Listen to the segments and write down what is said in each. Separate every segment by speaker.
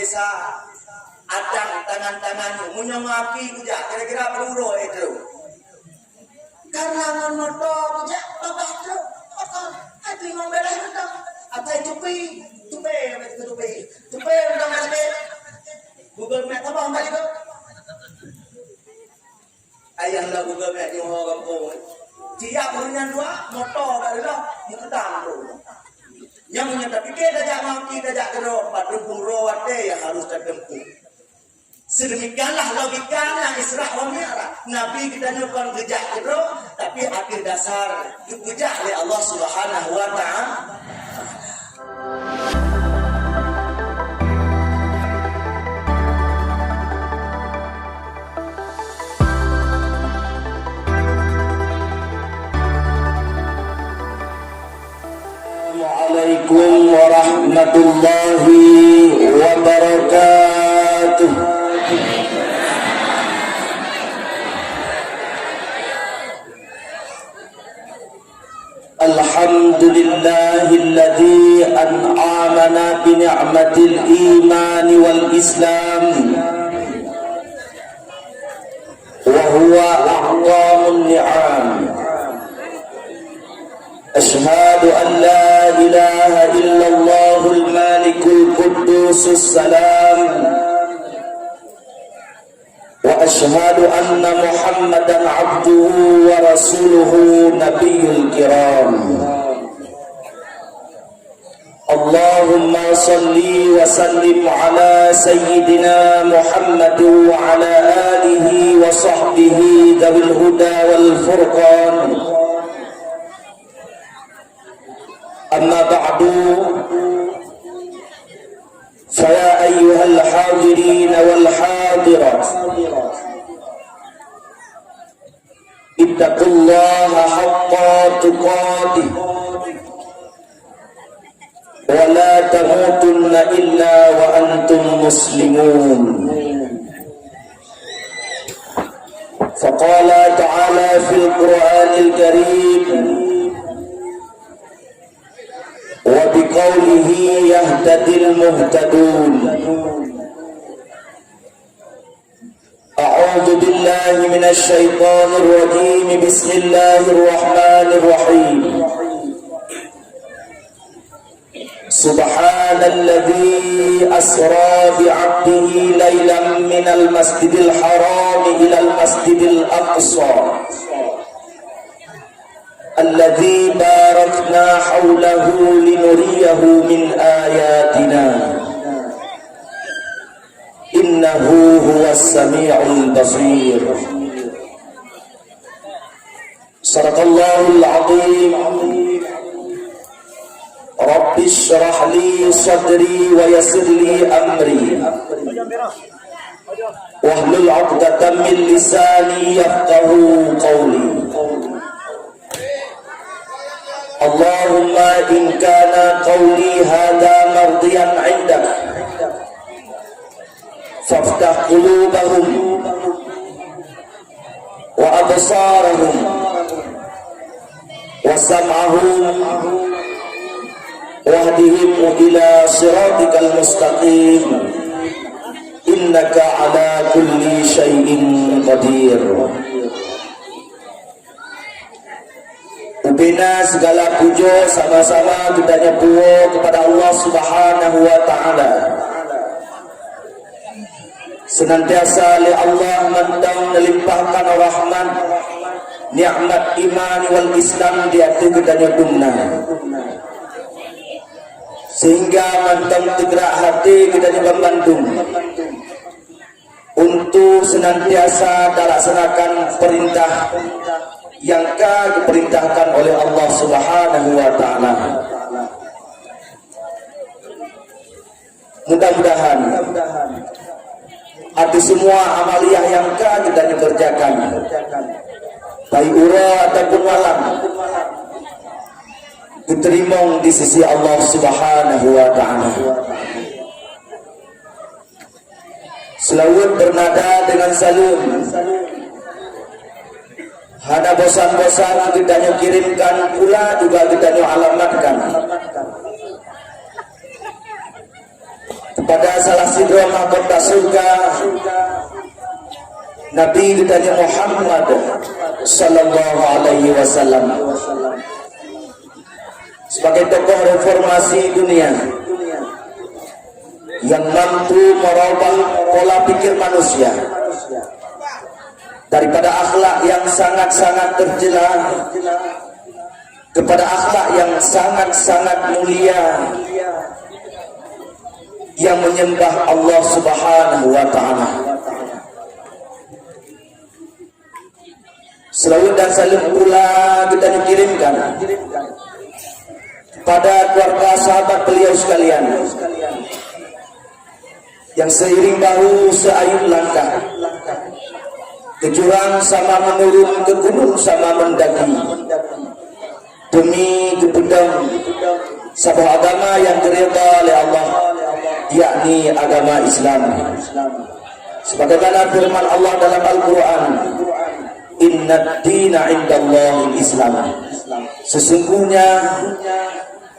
Speaker 1: desa adang tangan-tangan munyong api kujak kira-kira peluru itu karangan motor kujak babah tu hati membelah itu atai tupi undang balik Google Map apa balik tu ayah lah Google Map yang orang kampung tiap harian dua motor kat dalam mengedang tu yang menyata fikir dajak maki dajak gerok padung rawat yang harus tertempuh. Sedemikianlah logikanya Isra wa Mi'raj. Nabi kita nyuruh gejak gerok tapi akhir dasar digejak oleh Allah Subhanahu wa taala.
Speaker 2: Assalamualaikum warahmatullahi wabarakatuh. Alhamdulillahilladzi an'amana bi ni'matil iman wal islam wa huwa a'zamun ni'am. أشهد أن لا إله إلا الله الملك القدوس السلام وأشهد أن محمدا عبده ورسوله نبي الكرام اللهم صل وسلم على سيدنا محمد وعلى آله وصحبه ذوي الهدى والفرقان أما بعد فيا أيها الحاضرين والحاضرات اتقوا الله حق تقاته ولا تموتن إلا وأنتم مسلمون فقال تعالى في القرآن الكريم وبقوله يهتدي المهتدون أعوذ بالله من الشيطان الرجيم بسم الله الرحمن الرحيم سبحان الذي أسرى بعبده ليلا من المسجد الحرام إلى المسجد الأقصى الذي باركنا حوله لنريه من آياتنا إنه هو السميع البصير صدق الله العظيم رب اشرح لي صدري ويسر لي أمري واحلل عقدة من لساني يفقه قولي اللهم إن كان قولي هذا مرضيا عندك فافتح قلوبهم وأبصارهم وسمعهم واهدهم إلى صراطك المستقيم إنك على كل شيء قدير. Ubina segala puja sama-sama kita nyepuo kepada Allah Subhanahu wa taala. Senantiasa oleh Allah mentang melimpahkan rahmat nikmat iman wal Islam di hati kita nyedumna. Sehingga mentang tegak hati kita nyebandung untuk senantiasa melaksanakan perintah yang diperintahkan oleh Allah Subhanahu wa taala. Mudah-mudahan ada semua amaliyah yang kita kerjakan, baik ura ataupun malam, diterima di sisi Allah Subhanahu wa taala. Selawat bernada dengan salam. Hana bosan-bosan kita kirimkan pula juga kita alamatkan kepada salah sidro surga Nabi kita Muhammad sallallahu alaihi wasallam sebagai tokoh reformasi dunia yang mampu merubah pola pikir manusia daripada akhlak yang sangat-sangat tercela kepada akhlak yang sangat-sangat mulia yang menyembah Allah Subhanahu wa taala. Selawat dan salam pula kita dikirimkan pada keluarga sahabat beliau sekalian yang seiring bahu seayun langkah ke jurang sama menurun, ke gunung sama mendaki demi kepedang sebuah agama yang diridha oleh Allah, yakni agama Islam. Sebagaimana firman Allah dalam Al-Quran, Inna dina indallahil Islam. Sesungguhnya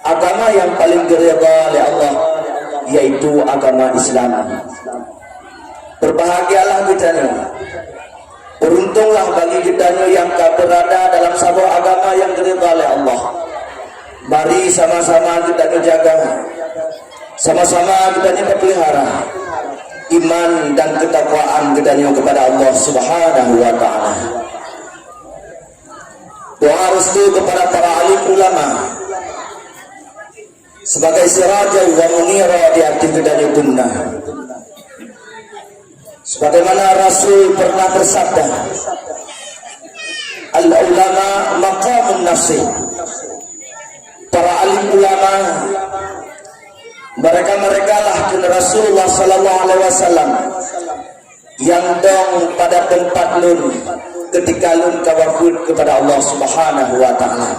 Speaker 2: agama yang paling diridha oleh Allah yaitu agama Islam. Berbahagialah kita, beruntunglah bagi kita yang berada dalam sebuah agama yang diridha oleh Allah. Mari sama-sama kita jaga, sama-sama kita pelihara iman dan ketakwaan kita kepada Allah Subhanahu wa taala. Doa restu kepada para alim ulama sebagai sirajul wa munira di hati kita dunia. Sebagaimana Rasul pernah bersabda, al-ulama maqamun nafsi. Para alim ulama mereka lah Rasulullah sallallahu alaihi wasallam yang dong pada tempat lun ketika lun kawafud kepada Allah Subhanahu wa taala.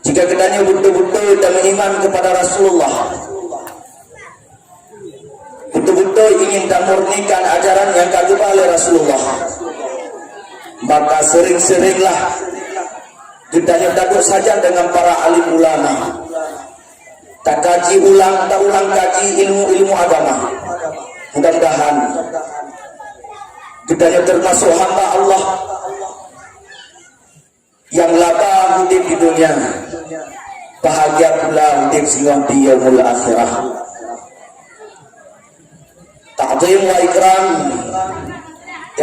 Speaker 2: Jika kita betul-betul dan beriman kepada Rasulullah, betul-betul ingin dan murnikan ajaran yang kagubah oleh Rasulullah, maka sering-seringlah kita takut saja dengan para alim ulama. Tak kaji ulang, tak ulang kaji ilmu-ilmu agama. Mudah-mudahan kita termasuk hamba Allah yang labah hidup di dunia, bahagia pula hidup singgah di yaumul akhirah. Ta'zim wa ikram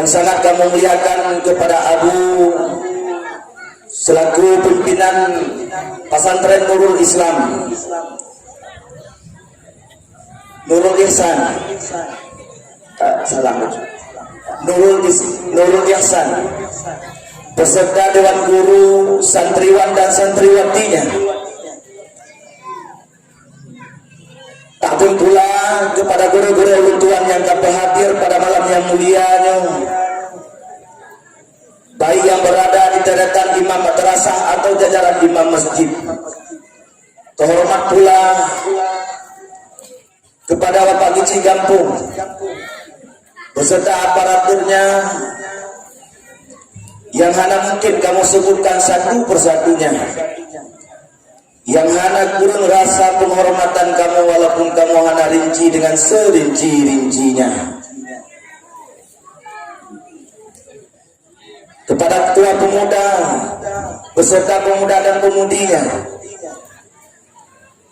Speaker 2: yang sangat kami muliakan kepada Abu selaku pimpinan Pesantren Nurul Islam, Nurul Ihsan, Nurul Ihsan, beserta Dewan Guru, santriwan dan santriwatinya. Takdim pula kepada guru-guru Tuhan yang dapat hadir pada malam yang mulianya, baik yang berada di deretan imam madrasah atau jajaran imam masjid. Terhormat pula kepada Bapak Gici Gampung beserta aparaturnya yang hanya mungkin kamu sebutkan satu persatunya, yang hanya kurang rasa penghormatan kamu walaupun kamu hanya rinci dengan serinci-rincinya. Kepada ketua pemuda beserta pemuda dan pemudinya,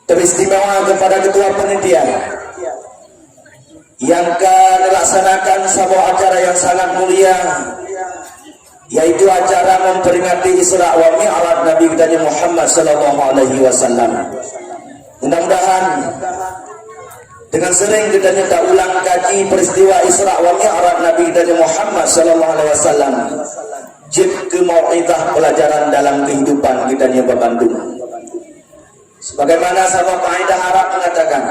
Speaker 2: teristimewa kepada ketua panitia yang akan melaksanakan sebuah acara yang sangat mulia, yaitu acara memperingati Isra wa Mi'raj Nabi kita Muhammad sallallahu alaihi wasallam. Mudah-mudahan dengan sering kita tak ulang kaji peristiwa Isra wa Mi'raj Nabi kita Muhammad sallallahu alaihi wasallam, jika mau'idah pelajaran dalam kehidupan kita di Bandung. Sebagaimana sahabat kaidah Arab mengatakan,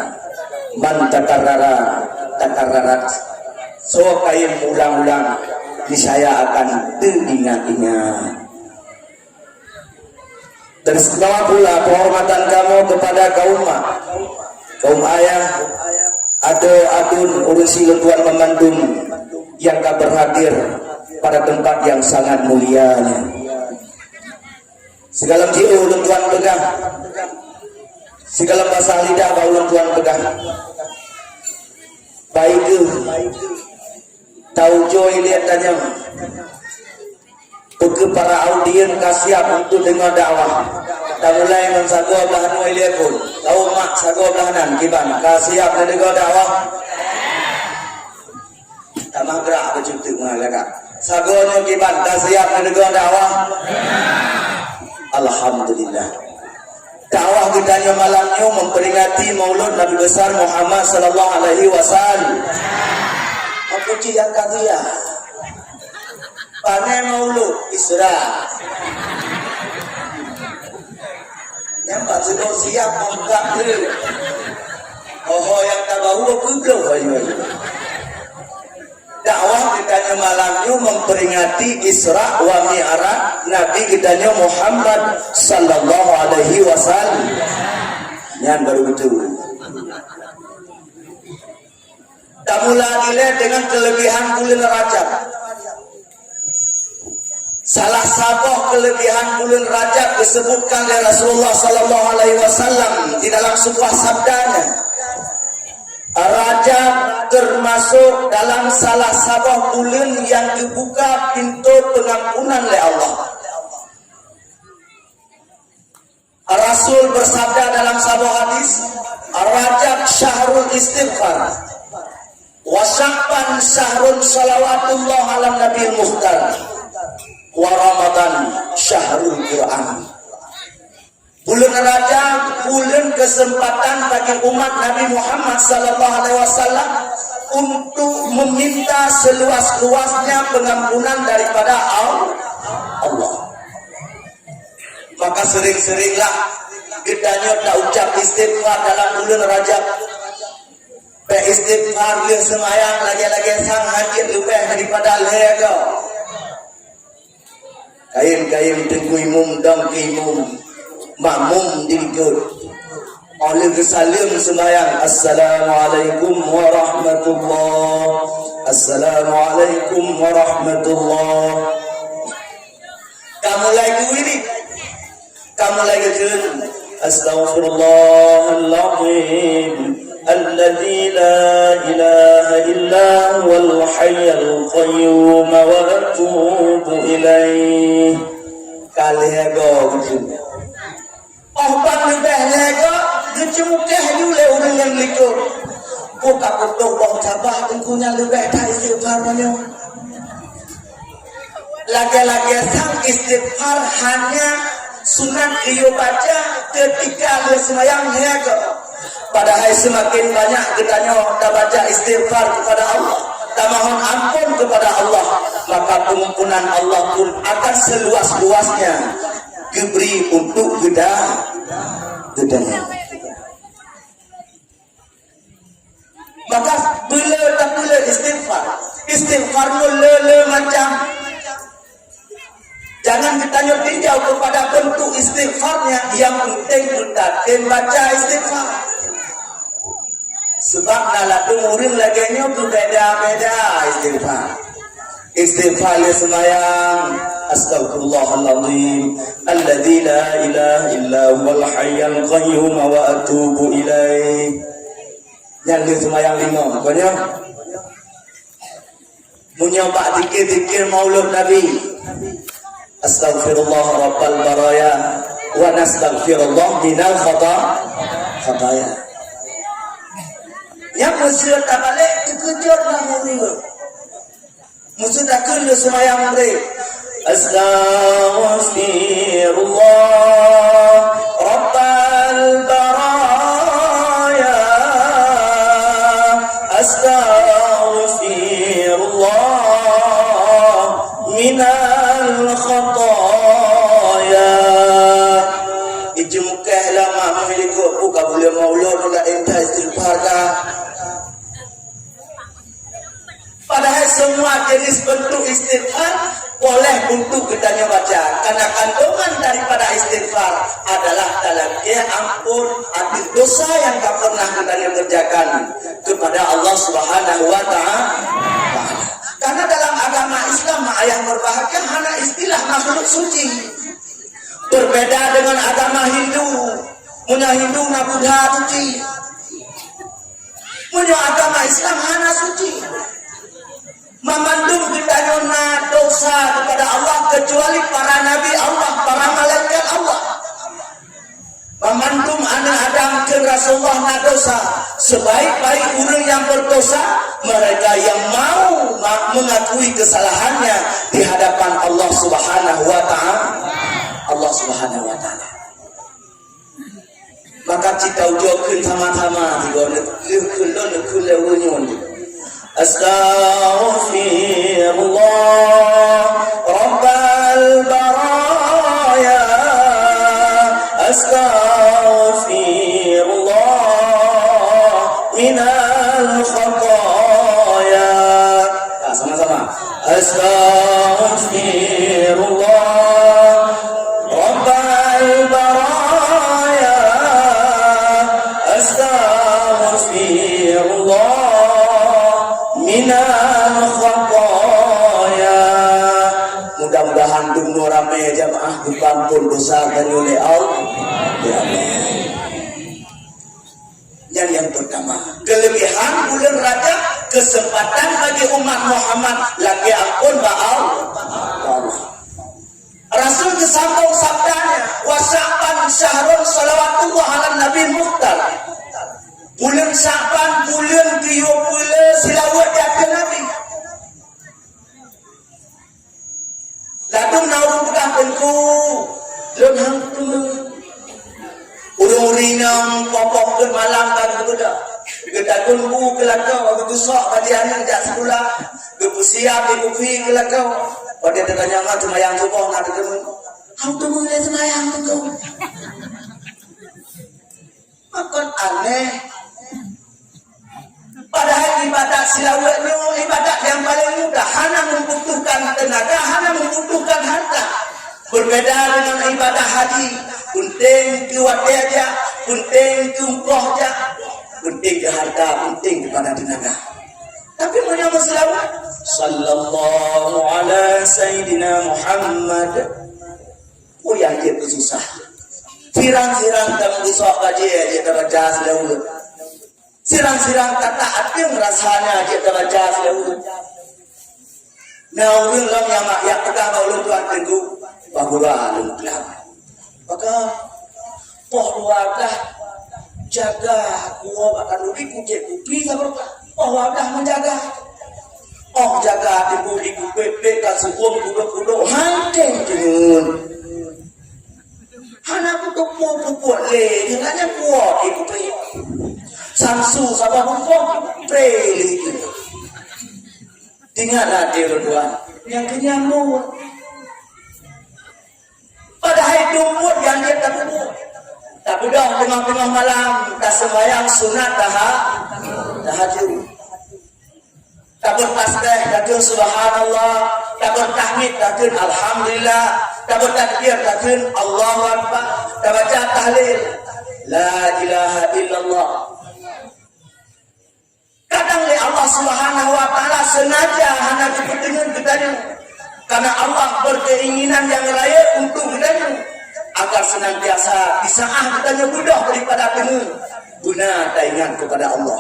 Speaker 2: man takarrara so kain ulang-ulang niscaya akan teringat-ingat. Dan setelah pula penghormatan kamu kepada kaum ayah, adun urusi Tuan Memandung yang akan berhadir pada tempat yang sangat mulianya. Segala jiu Tuan pegang, segala bahasa lidah bau Tuan pegang. baik tahu joy lihat tanya ke para audien kasiap untuk dengar dakwah. Tak mulai mensagua belahan wailia pun tahu mak sagua belahanan kiban kasiap dengar dakwah. Tak magrak apa cuti mengalahkan sagonya kiban kasiap dengar dakwah. Alhamdulillah. Dakwah kita malamnya memperingati Maulud Nabi besar Muhammad sallallahu alaihi wasallam. Puji yang kadia. Panen Maulud Isra. Yang Pak Sudo siap membuka dulu. Oh yang tak bahu kublo baju. Dakwah kita malamnya memperingati Isra wa Mi'raj Nabi kita Muhammad sallallahu alaihi wasallam. Yang baru betul. Tak mula dilihat dengan kelebihan bulan Rajab. Salah satu kelebihan bulan Rajab disebutkan oleh Rasulullah sallallahu alaihi wasallam di dalam sebuah sabdanya. Rajab termasuk dalam salah satu bulan yang dibuka pintu pengampunan oleh Allah. Rasul bersabda dalam sebuah hadis, Rajab syahrul istighfar. Wa Sya'ban syahrun salawatullah ala nabil muhtar. Wa Ramadan syahrul Quran. Bulan Rajab bulan kesempatan bagi umat Nabi Muhammad sallallahu alaihi wasallam untuk meminta seluas-luasnya pengampunan daripada Allah. Maka sering-seringlah kita tak ucap istighfar dalam bulan Rajab. Istighfar dia semayang lagi-lagi sang hajat lebih daripada lega. Kain-kain tengkuimum dan kimum makmum dirikut oleh kesalim semayang. Assalamualaikum warahmatullah. Assalamualaikum warahmatullah. Kamu lagi wirid, kamu lagi jeun astaghfirullahaladzim الذي لا إله إلا هو الحي القيوم وأتوب إليه. Kalego bang lebih lego dicemukeh dulu orang yang likur. Buka kutuk bang cabah tengkunya lebih tak istighfarnya. Lagi-lagi sang istighfar hanya sunat iyo baca ketika dia semayang lego. Padahal semakin banyak kita tak baca istighfar kepada Allah, tak mohon ampun kepada Allah, maka pengampunan Allah pun akan seluas-luasnya diberi untuk kita. Maka bila tak bila istighfar le macam. Jangan ditanya tinjau kepada bentuk istighfarnya, yang penting kita baca istighfar. Sebab nalatu murid lagi berbeda-beda istighfar. Istighfar le semayang astaghfirullahaladzim alladzi la ilaha illa huwal hayyul qayyum wa atubu ilaih. Yang le semayang 5 pokoknya menyoba dikir-dikir maulud Nabi. Astaghfirullah rabbal baraya wa nastaghfirullah minal khataya. Yang mesti tak balik terkejut lah murid. Mesti tak kena semayang murid. Astaghfirullah rabbal baraya. Astaghfirullah minal khataya. Ijmukah lama memiliki buka boleh maulud tidak entah istighfar kah. Padahal semua jenis bentuk istighfar boleh untuk kita baca. Karena kandungan daripada istighfar adalah talaqi ampun atas dosa yang tak pernah kita kerjakan kepada Allah Subhanahu wa taala. Karena dalam agama Islam ayah berbahagia hanya istilah makhluk suci. Berbeda dengan agama Hindu. Punya Hindu na Buddha suci.
Speaker 1: Punya agama Islam hana suci. Memandung kita nyona dosa kepada Allah kecuali para nabi Allah, para malaikat Allah. Memandung anak Adam ke Rasulullah na dosa. Sebaik-baik orang yang berdosa, mereka yang mau mengakui kesalahannya di hadapan Allah Subhanahu wa Ta'ala. Allah Subhanahu wa Ta'ala. Maka kita ujokin sama-sama di bawah nekul lewunyon. Astaghfirullah Rabbal baraya. Astaghfirullah minal khataya. Nah, sama-sama. Astaghfirullah Rabbal baraya. Astaghfirullah minal khataya. Mudah-mudahan dunia ramai jamaah diampun dosa dan oleh Allah. Ya Allah. Yang pertama, kelebihan bulan Rajab, kesempatan bagi umat Muhammad lagi ampun Allah. Rasul kesambung sabdanya, wasa'ban syahrul salawatullah ala nabi muhtar. Bulan Sa'ban bulan 30 silawat jatuh Nabi. Lalu naurung pegang penku, lun hang tunggu. Urung-uring yang popok ke malam kan betul. Kita tunggu ke lakau, waktu sok pada anak jak sekolah. Kepusiap ibu fi ke lakau. Pada tanya ngah semayang subuh nak temen. Hang tunggu le semayang tunggu. Makan aneh. Padahal ibadat silawat itu ibadat yang paling mudah, hanya membutuhkan tenaga, hanya membutuhkan harta. Berbeda dengan ibadah haji, penting ke wate aja, penting ke umroh aja, penting ke harta, penting kepada tenaga. Tapi menyambut selawat, sallallahu ala sayyidina Muhammad. Oh yang dia susah. Sirang-sirang kamu besok kaji aja terjah selawat. Sirang-sirang kata hati rasanya dia terbaca selawat. Nah, orang lam yang pegang ulun Tuhan tentu bahula ulun pegang. Maka poh luarlah jaga kuah akan udik kucek kupi sabar. Poh luarlah menjaga. Oh jaga di kupepe kasukum kudo hanteng jenun. Hana kutuk puak le, jangannya kuah ikupi. Samsu sabah hukum preli gitu. Tinggallah dia berdua yang kenyamuk. Padahal dumput yang dia tak dumput. Tak bedah tengah-tengah malam tak sembahyang sunat tahajud. Tak bertasbih takun subhanallah, tak bertahmid takun alhamdulillah, tak bertakbir takun Allahu akbar, tak baca tahlil la ilaha illallah. Kadang oleh Allah Subhanahu wa Ta'ala sengaja hanya kepentingan kitanya, karena Allah berkeinginan yang raya untuk kitanya, agar senantiasa di saat kitanya mudah daripada penuh guna tak ingat kepada Allah.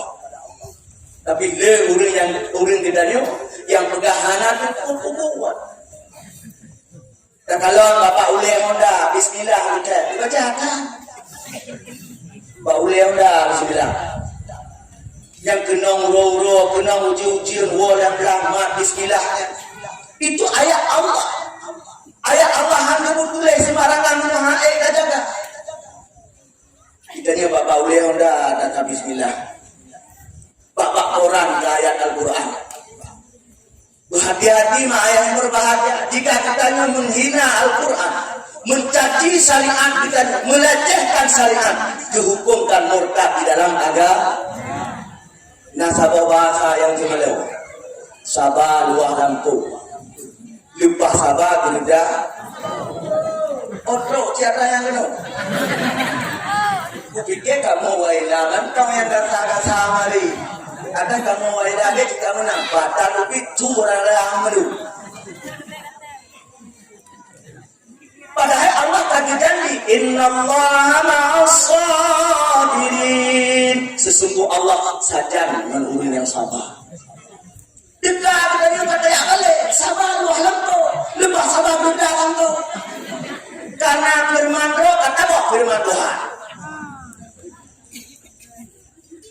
Speaker 1: Tapi le orang kitanya yang pegangan itu kuat. Dan kalau Bapak Ule Honda bismillah kita dibaca kan? Bapak Ule Honda bismillah. Yang kenang roh-roh, kenang uji-ujian, dan rahmat, bismillahnya. Itu ayat Allah. Ayat Allah hanya bertulis sembarangan dengan ayat jaga. Kita ni Bapak Ule Honda dan bismillah. Bapak orang ke ayat Al-Quran. Berhati-hati mah ayat yang berbahagia. Jika kita menghina Al-Quran, mencaci syariat kita, melecehkan syariat, dihukumkan murtad di dalam agama. Nah, sabar bahasa yang cemelew, sabar luah lampu, lupa sabar gereda, otrok siapa yang kena? Kupikir kamu wailah, kau yang datang sama ni, ada kamu wailah dia kamu nampak, tapi cuma orang melu. Padahal Allah tak janji, Innallaha ma'as sabirin. Sesungguh Allah saja dengan orang yang sabar. Dekat kita kata yang balik sabar luah lempo, lepas sabar benda lempo. Karena firman roh kata kok firman Tuhan.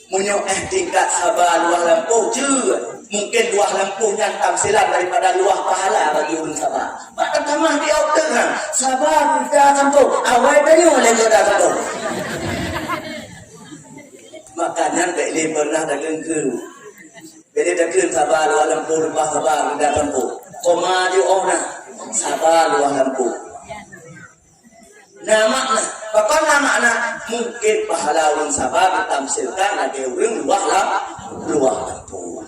Speaker 1: Munyo tingkat sabar luah lempo je. Mungkin luah lempo yang tamsilan daripada luah pahala bagi orang sabar. Maka tamah di tengah sabar benda lempo. Awal banyu lagi dah lempo. Makanya baik pernah dagang ke. Bila dagang sabar luah lempo lepas sabar benda lempo. Koma di orang sabar luah lempo. Nama pokok nama mungkin pahala orang sabar ditamsilkan lagi orang luah lempo.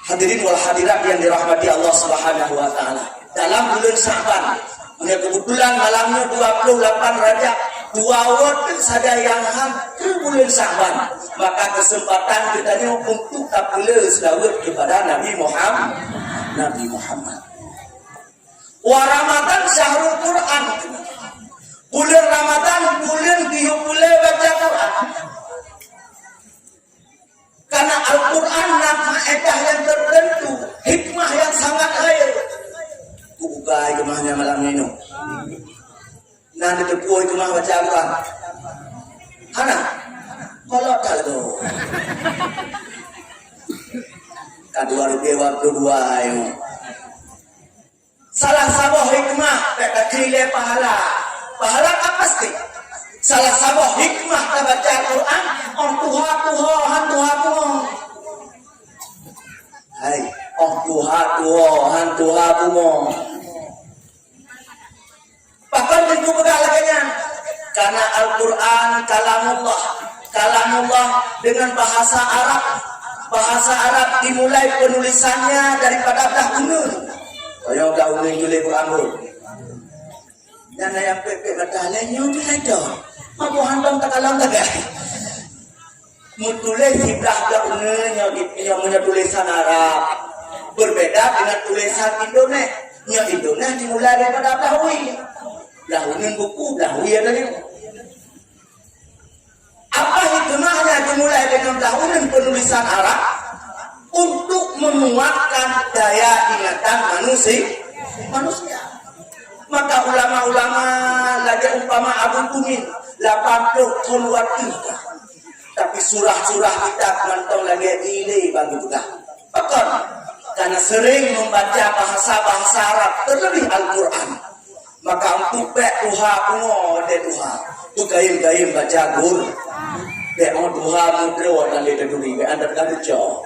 Speaker 1: Hadirin wal hadirat yang dirahmati Allah Subhanahu wa taala. Dalam bulan Sa'ban, kebetulan malamnya 28 Rajab, 2 waktu saja yang hampir bulan Sa'ban. Maka kesempatan kita ni untuk tapela selawat kepada Nabi Muhammad. Wa Ramadan syahrul Quran. Bulan Ramadan bulan tiup bulan baca Quran. Karena Al-Quran faedah yang tertentu, hikmah yang sangat lain. Buka hikmahnya malam ini. Nanti tepuk hikmah baca Al-Quran. Hana, kalau tak tu. Kedua lebih waktu 2 ini. Salah satu hikmah tak kira pahala. Pahala apa pasti? Salah satu hikmah kita baca Al-Quran on Tuhan. Hai, on Tuhan. Bahkan itu bergalanya karena Al-Quran kalamullah dengan bahasa Arab. Bahasa Arab dimulai penulisannya daripada dahulu. Yang dahulu julai Quran. Dan yang pepe katanya nyudah itu. Mampu handong tak kalam tak gay. Mutulis ibrah daunnya yang punya tulisan Arab berbeda dengan tulisan Indonesia. Yang Indonesia dimulai daripada dahulu. Dahulu buku dahulu ya tadi. Apa hikmahnya dimulai dengan dahulu penulisan Arab untuk menguatkan daya ingatan manusia. Maka ulama-ulama lagi umpama Abu Kumin 80 tahun waktu. Tapi surah-surah kita mantong lagi ini bagi juga. Bahkan karena sering membaca bahasa-bahasa Arab terlebih Al-Quran. Maka untuk Tuhan tu gayim baca gur. Tuhan mudra warna leda duri anda tak jauh.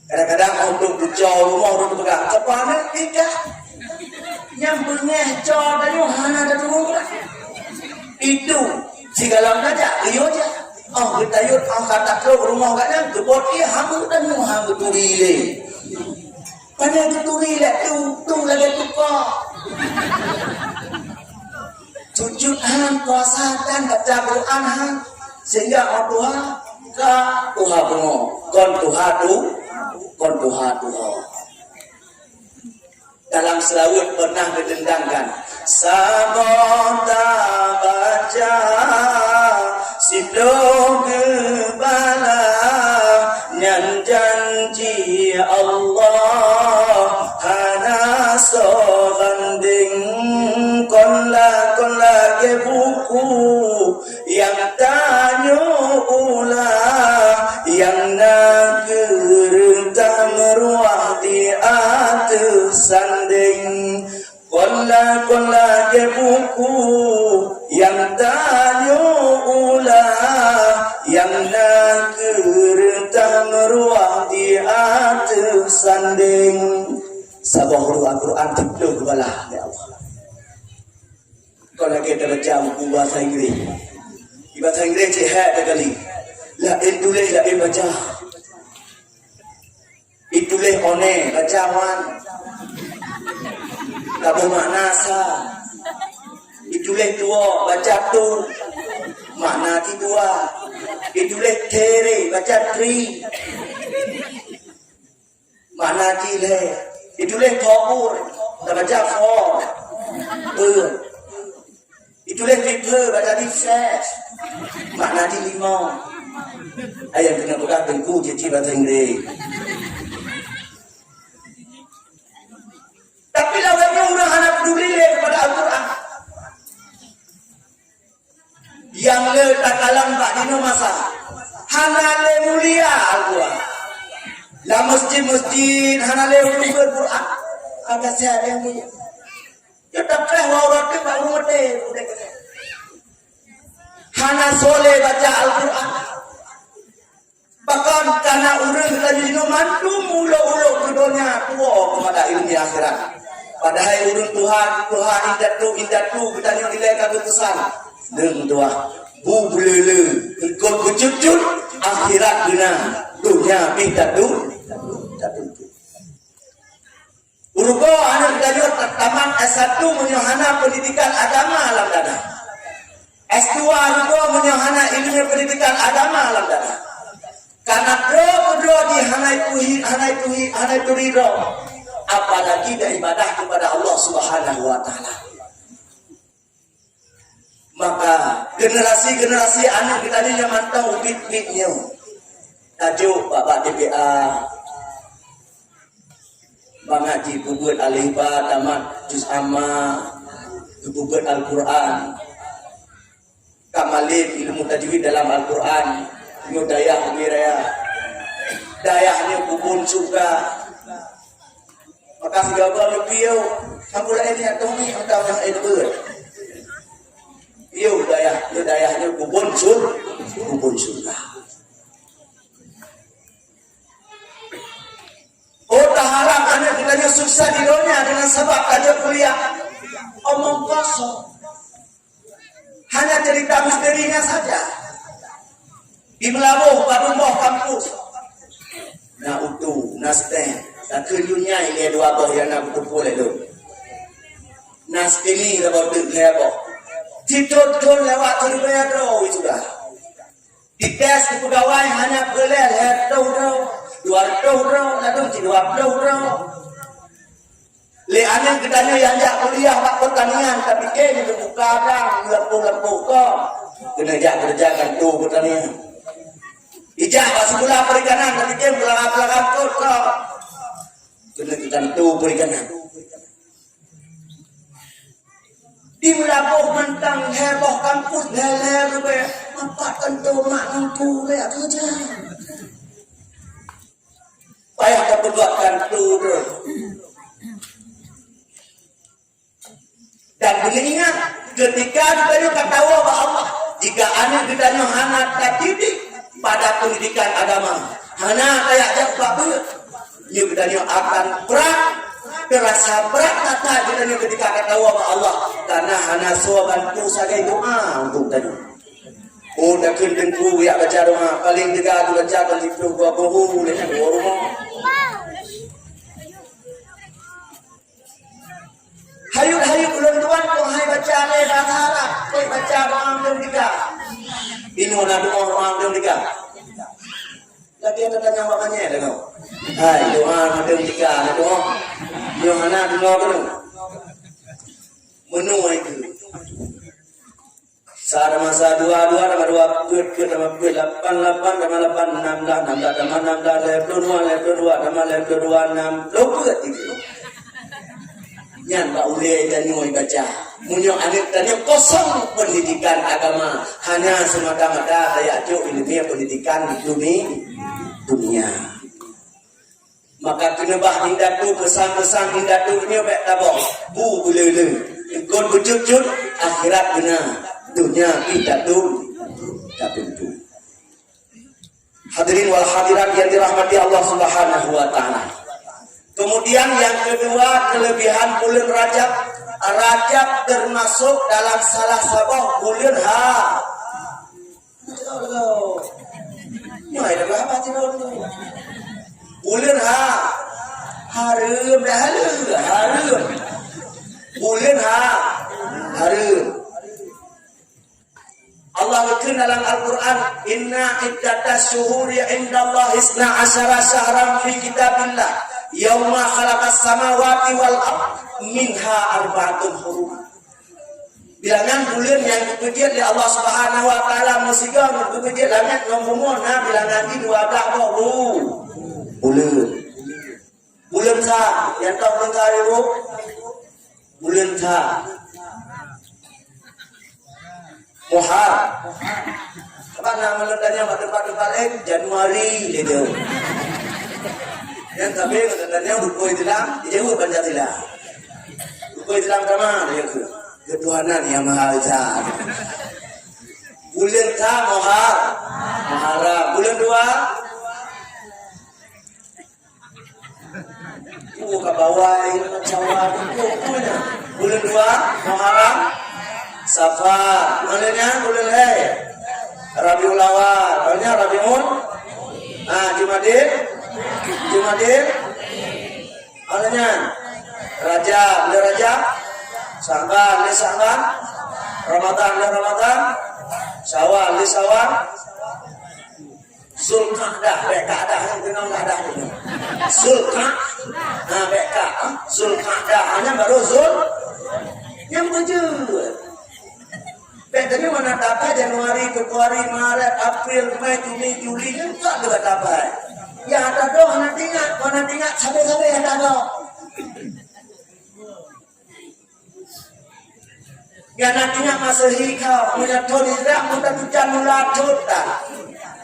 Speaker 1: Kadang-kadang untuk bucau rumah untuk pegang kepala tidak. Yang punya jauh dari mana ada turun itu segala saja iyo aja kita yuk angkat ke rumah kadang kebot hamu dan hamu turile pada turile tu lagi tukar sujud puasa dan baca Quran sehingga Tuhan ke Tuhan kon Tuhan dalam selawat pernah didendangkan sabota baca sidong kebala nyan janji Allah hana so banding kon lagi buku yang tanyo ulah yang nak gerentah meruah di atas sanding kon lagi buku yang tanyo ulah yang nak gerentah meruah di atas sanding sabah Al-Quran tiplo kebalah ya Allah. Kalau kita baca buku bahasa Inggeris, bahasa Inggeris cehak kali. Lah itulah baca. Itulah one bacaan. Tabu makna sa. Itulah tua baca tu. Makna ti dua. Itulah tere baca tri. Makna ti le. Itulah kabur baca for. Itulah sukses. Makna di lima. Ayam kena buka tengku jadi bahasa Inggris. Tapi lawannya udah anak peduli kepada Al-Quran. Yang le tak kalang Pak Dino masa. Hanale mulia Al-Quran. La masjid-masjid hanale ulum Al-Quran. Agak siapa yang mulia. Ya tak kah warat ke Pak Umate. Hana soleh baca Al-Quran. Bahkan karena orang tadi mantu mula-mula keduanya tua kepada ilmu akhirat. Padahal urang Tuhan indat tu bertanya nilai keputusan. Deng tua bu belele ikut kecucut akhirat guna dunia minta tu. Urugo anak bertanya taman S1 menyohana pendidikan agama alam dada. S2 urugo menyohana ilmu pendidikan agama alam dada. Karena doa di hanai ridho, apalagi dari ibadah kepada Allah Subhanahu wa taala. Maka generasi anak kita ini yang mantau bit-bitnya. Tajuk Bapak DPA mengaji bubuat alifba tamat juz amma bubuat Al-Quran kamalin ilmu tajwid dalam Al-Quran. Ini dayah wiraya dayahnya kubun juga maka segala piau sampai ini atau ni atau yang itu piau dayahnya kubun juga oh tak harap anak kita sukses di dunia dengan sebab kerja kuliah omong kosong hanya cerita misterinya saja di Melabuh, Barumboh, kampus. Nah, utuh, nasten. Dan kenyunya ini dua boh yang nak berkumpul itu. Nas ini dapat berheboh. Tidur lewat terbayar doh itu dah. Di tes di pegawai hanya boleh lihat doh, 2 doh, lalu 2 doh. Le aneh ketanya yang jak kuliah pak pertanian tapi kini terbuka dah lempuh kok. Kena jak kerjakan tu pertanian. Ijak masuk bola perikanan tapi dia belakang kok. Kena tentu perikanan. Di Melabuh mentang heboh kampus leher be apa tentu mak mampu le aja. Payah tak perbuatkan tu. Dan ingat ketika kita kata Allah jika anak kita anak tak didik pada pendidikan agama, hana kayak jabab ni kita akan berat, terasa berat kata kita ketika kata Allah karena hana bantu sebagai doa untuk tadi. Oh dah kententu ya baca doa paling dekat baca kalau itu gua bohong dengan rumah. Hayuk ulun tuan kau hai baca le bahasa Arab, kau baca doa belum tiga. Ini mana doa belum tiga. Lagi ada tanya makanya dah kau. Hai doa belum tiga, doa. Yang mana doa belum? Menu itu. Sada masa dua nama ke nama 8 nama 8 6 6 Nyan Pak Ule dan nyoi baca munyong anik tanya kosong pendidikan agama hanya semata-mata kayak jo ilmiah pendidikan di dunia maka kena bah hindatu pesan-pesan hindatu ini baik tabok bu bulele ikut berjujur akhirat benar dunia tidak tu tapi itu hadirin wal hadirat yang dirahmati Allah Subhanahu wa taala. Kemudian yang kedua kelebihan bulan Rajab. Rajab termasuk dalam salah satu bulan bulan harum bulan harum. Allah berfirman dalam Al-Quran, Inna iddatas syuhuri indallahi 12 syahran fi kitabillah Yauma khalaqas samawati wal ard minha arba'atun hurum. Bilangan bulan yang dipejit oleh Allah Subhanahu wa taala musiga dipejit langit nombor nah bilangan ini 12 bulan. Bulan sa, yang tahu bulan sa ibu? Bulan sa. Muharram. Apa nama letaknya pada depan Januari itu. Yang tapi katanya rukun Islam, dia Pancasila. Rukun Islam sama dia ke. Ketuhanan yang Maha Esa. Bulan ka Muharram. Bulan 2 ke bawah ini Syawal. Bulan 2 Muharram. Safar. Maknanya bulan Rabiul Awal. Maknanya Rabiul. Jumadil. Maknanya Rajab. Rajab. Sya'ban, Ramadan, Syawal, Zulqa'dah, yang kenal Qa'dah itu. Zulqa'dah, hanya baru yang berjudul. Tadi mana dapat Januari, Februari, Maret, April, Mei, Juni, Juli, kan tak ada dapat. Ya ada doh, mana tinggal, sampai ada doh. Yang nantinya masih hikau, punya tonisrak, mudah tujuan mula tuta.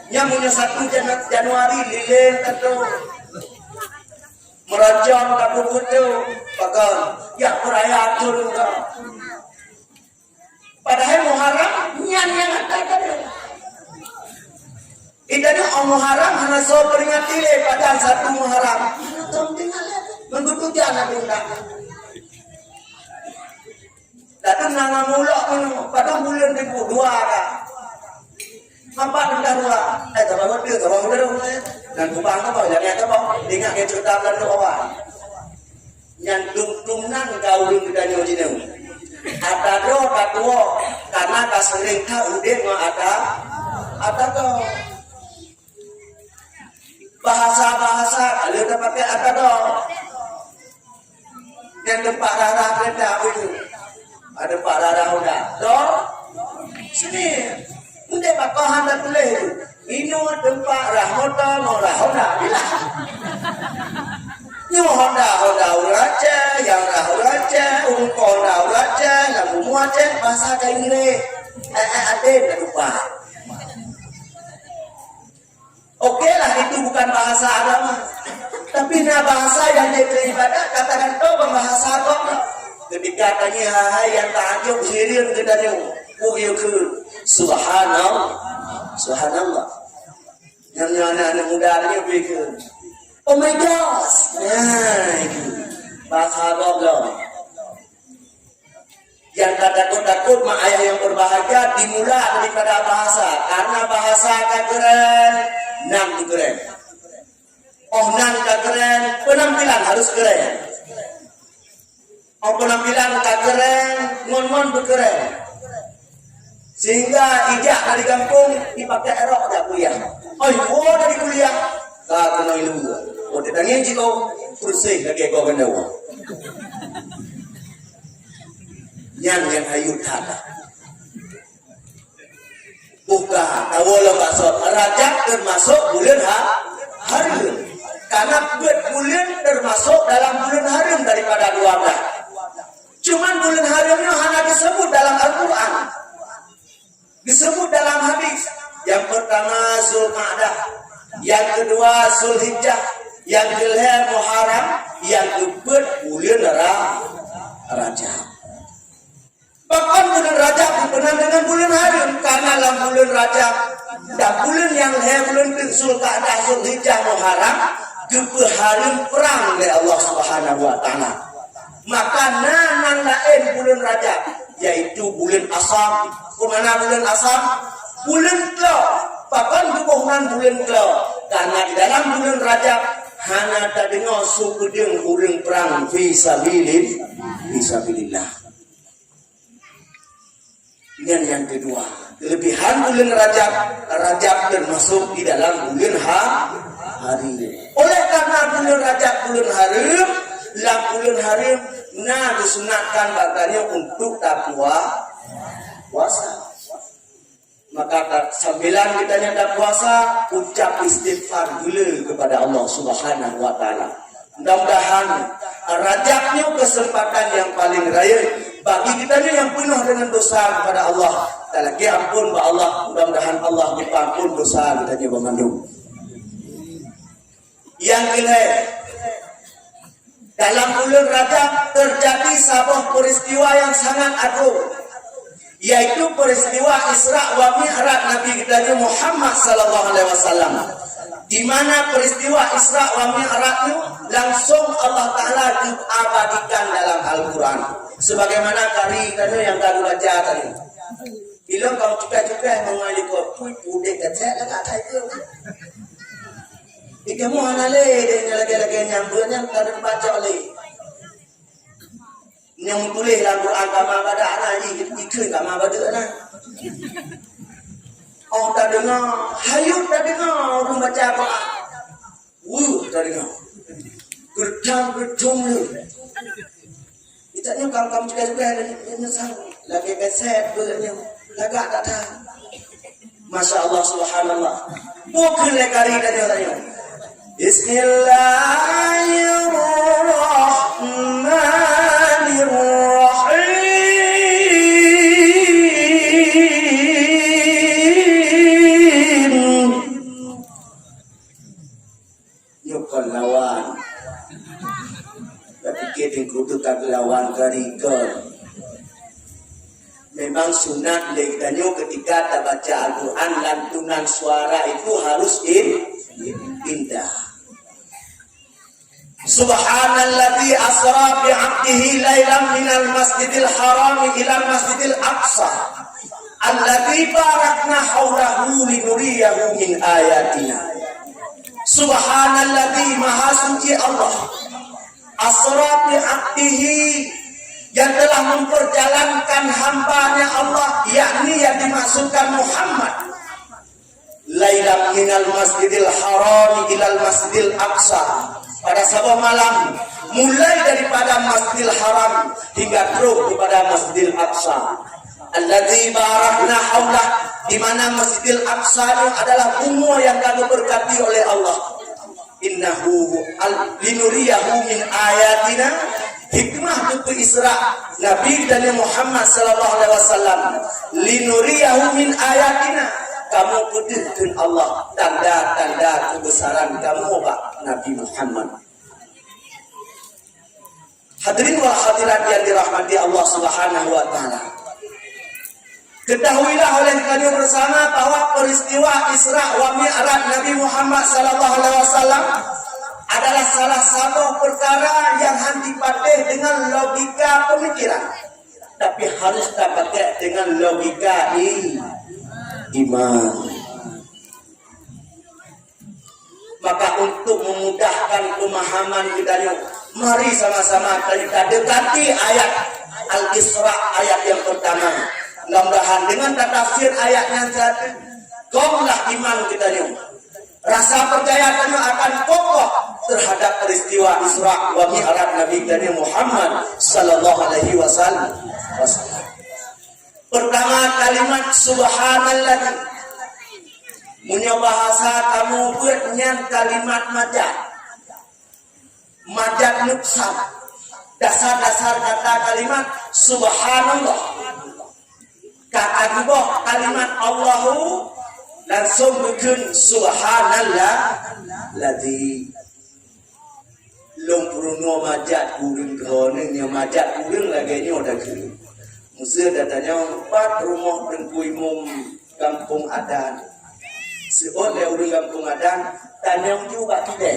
Speaker 1: Yang punya 1 Januari, lilin, tentu. Merajam, kapu kutu, bahkan, ya perayaan turun kau. Padahal Muharram, yang ada. Idanya Muharram, hanya so peringati pada 1 Muharram. Menggutu jangan diundang. Datang nama mulak pada bulan 2 dah. Mampat dah 2. Terbangun dia. Dan kubang apa? Jangan apa? Ingat yang cerita dan doa. Yang tung-tungnan kau belum kita nyojine. Ada doa karena kasering kau udah ada kau. Bahasa kalau pakai ada doa. Yang tempat rara kereta itu. Ada Pak Rara udah, sini, udah Pak Kohan dah tulis, ini tempat rahmota Honda, bila, ni Honda uraja, yang uraja, Honda uraja, yang muaja bahasa kayak gini, ada dah lupa. Oke lah itu bukan bahasa agama, tapi bahasa yang diberibadah katakan bahasa agama. Ketika tanya yang takjub sirian ke dari subhanallah yang anak-anak muda ni berkata oh my god bahasa bodoh yang takut mak ayah yang berbahagia dimulai daripada bahasa karena bahasa keren nam keren nam keren penampilan harus keren. Penampilan tak keren, ngon berkeren. Sehingga ijak dari kampung dipakai erok tak kuliah. Dari kuliah tak kena ilmu. Tidak ingin jika bersih lagi kau kena. Yang hayu tak. Buka, tawalah maksud. Rajab termasuk bulan Harim. Karena bulan termasuk dalam bulan Harim daripada 12. Cuman bulan Harimnya hanya disebut dalam Al-Quran, disebut dalam hadis. Yang pertama Zulqa'dah, yang kedua Zulhijjah, yang ketiga Muharram, yang keempat bulan Rajab. Bahkan bulan Rajab dikenal dengan bulan Harim karena dalam bulan Rajab dan bulan yang bulan Zulqa'dah, Zulhijjah, Muharram Harim perang oleh Allah Subhanahu wa taala. Maka nanang lain bulan Rajab yaitu bulan Asam. Kemana bulan Asam? Bulan Klau. Bahkan hubungan bulan Klau. Karena di dalam bulan Rajab hanya tak dengar suku deng urang perang fisabilillah. Yang kedua, kelebihan bulan Rajab termasuk di dalam bulan Harim. Oleh karena bulan Rajab bulan Harim, disunatkan katanya untuk takwa puasa. Maka sambilan kita nyata puasa, ucap istighfar dulu kepada Allah Subhanahu wa taala. Mudah-mudahan Rajabnya kesempatan yang paling raya bagi kita yang penuh dengan dosa kepada Allah. Kita lagi ampun ba Allah, mudah-mudahan Allah diampun dosa kita mengandung. Yang kedua, dalam bulan Rajab terjadi sebuah peristiwa yang sangat agung, yaitu peristiwa Isra wa Mi'raj Nabi kita Muhammad sallallahu alaihi wasallam. Di mana peristiwa Isra wa Mi'raj itu langsung Allah taala diabadikan dalam Al-Qur'an. Sebagaimana kari tadi yang kami baca tadi. Bila kau juga mengalih kau pudek kecil agak itu. Ikamu anale dengan lagi-lagi nyambutnya kada baca oleh. Yang tulis dalam agama pada anak ikut agama pada anak. Oh tak dengar, hayut tak dengar orang baca apa. Tak dengar. Gerjang lu. Itanya kamu juga nyesal. Lagi keset begini, lagak tak tahu. Masya Allah subhanallah. Bukan lekari tadi orangnya. Bismillahirrahmanirrahim. Nyukon lawan. Tapi kita kudu tak lawan karikon. Memang sunat leganyo ketika kita baca Al-Quran lantunan suara itu harus indah. Subhanalladzi asra bi'abdihi lailan minal masjidil haram ila masjidil aqsa alladzi barakna haulahu linuriyahu min ayatina. Subhanalladzi maha suci Allah asra bi'abdihi yang telah memperjalankan hambanya Allah, yakni yang dimaksudkan Muhammad, lailan minal masjidil haram ilal masjidil aqsa, pada sebuah malam mulai daripada Masjidil Haram hingga terus kepada Masjidil Aqsa. Alladzi barakna haulah, di mana Masjidil Aqsa itu adalah umur yang kami berkati oleh Allah. Innahu linuriyahu min ayatina. Hikmah untuk Isra Nabi dan Muhammad sallallahu alaihi wasallam, linuriyahu min ayatina, kamu putihkan Allah tanda-tanda kebesaran kamu Pak Nabi Muhammad. Hadirin wal hadirat yang dirahmati Allah Subhanahu wa taala. Ketahuilah oleh kalian bersama bahwa peristiwa Isra wa Mi'raj Nabi Muhammad sallallahu alaihi wasallam adalah salah satu perkara yang dipakai dengan logika pemikiran, tapi harus dipakai dengan logika iman. Maka untuk memudahkan pemahaman kita, mari sama-sama kita dekati ayat Al-Isra, ayat yang pertama. Mudah-mudahan dengan tafsir ayatnya jadi gonglah iman kita, rasa percaya kita akan kokoh terhadap peristiwa Isra wa Mi'raj Nabi kita Muhammad sallallahu alaihi wasallam. Pertama kalimat subhanallah. Punya bahasa kamu buatnya kalimat majad nuksab. Dasar-dasar kata kalimat subhanallah. Kata juga kalimat Allahu langsung bikin subhanallah ladzi lompruno majad kuring kroning yang majad kuring lagi ni udah kiri. Musa datanya 4 rumah dengkuimum kampung adan. Seorang yang urang kampung adan tanya juga kita.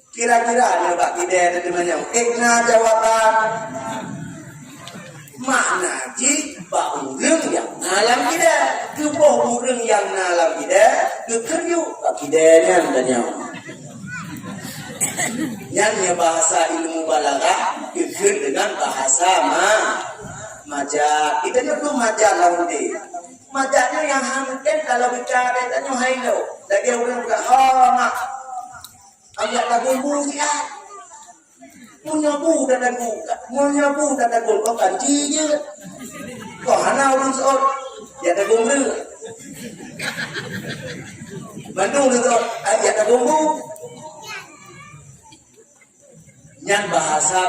Speaker 1: Kira-kira ada Pak kita ada mana? Ekna jawaban. Makna ji Pak urang yang ngalam kita, kepoh urang yang ngalam kita, kekerju Pak kita yang tanya. Yang bahasa ilmu balaghah ikut dengan bahasa majaz. Kita dulu majaz laudi. Majaznya yang hanten kalau bicara tanya hailo. Lagi orang bilang, "Oh, mak. Agak lagu bukan." Menyabu kataku kau kanji je. Kau hana ulun seot. Ya tak gumbu. Bandung tu ya tak gumbu. Yang bahasa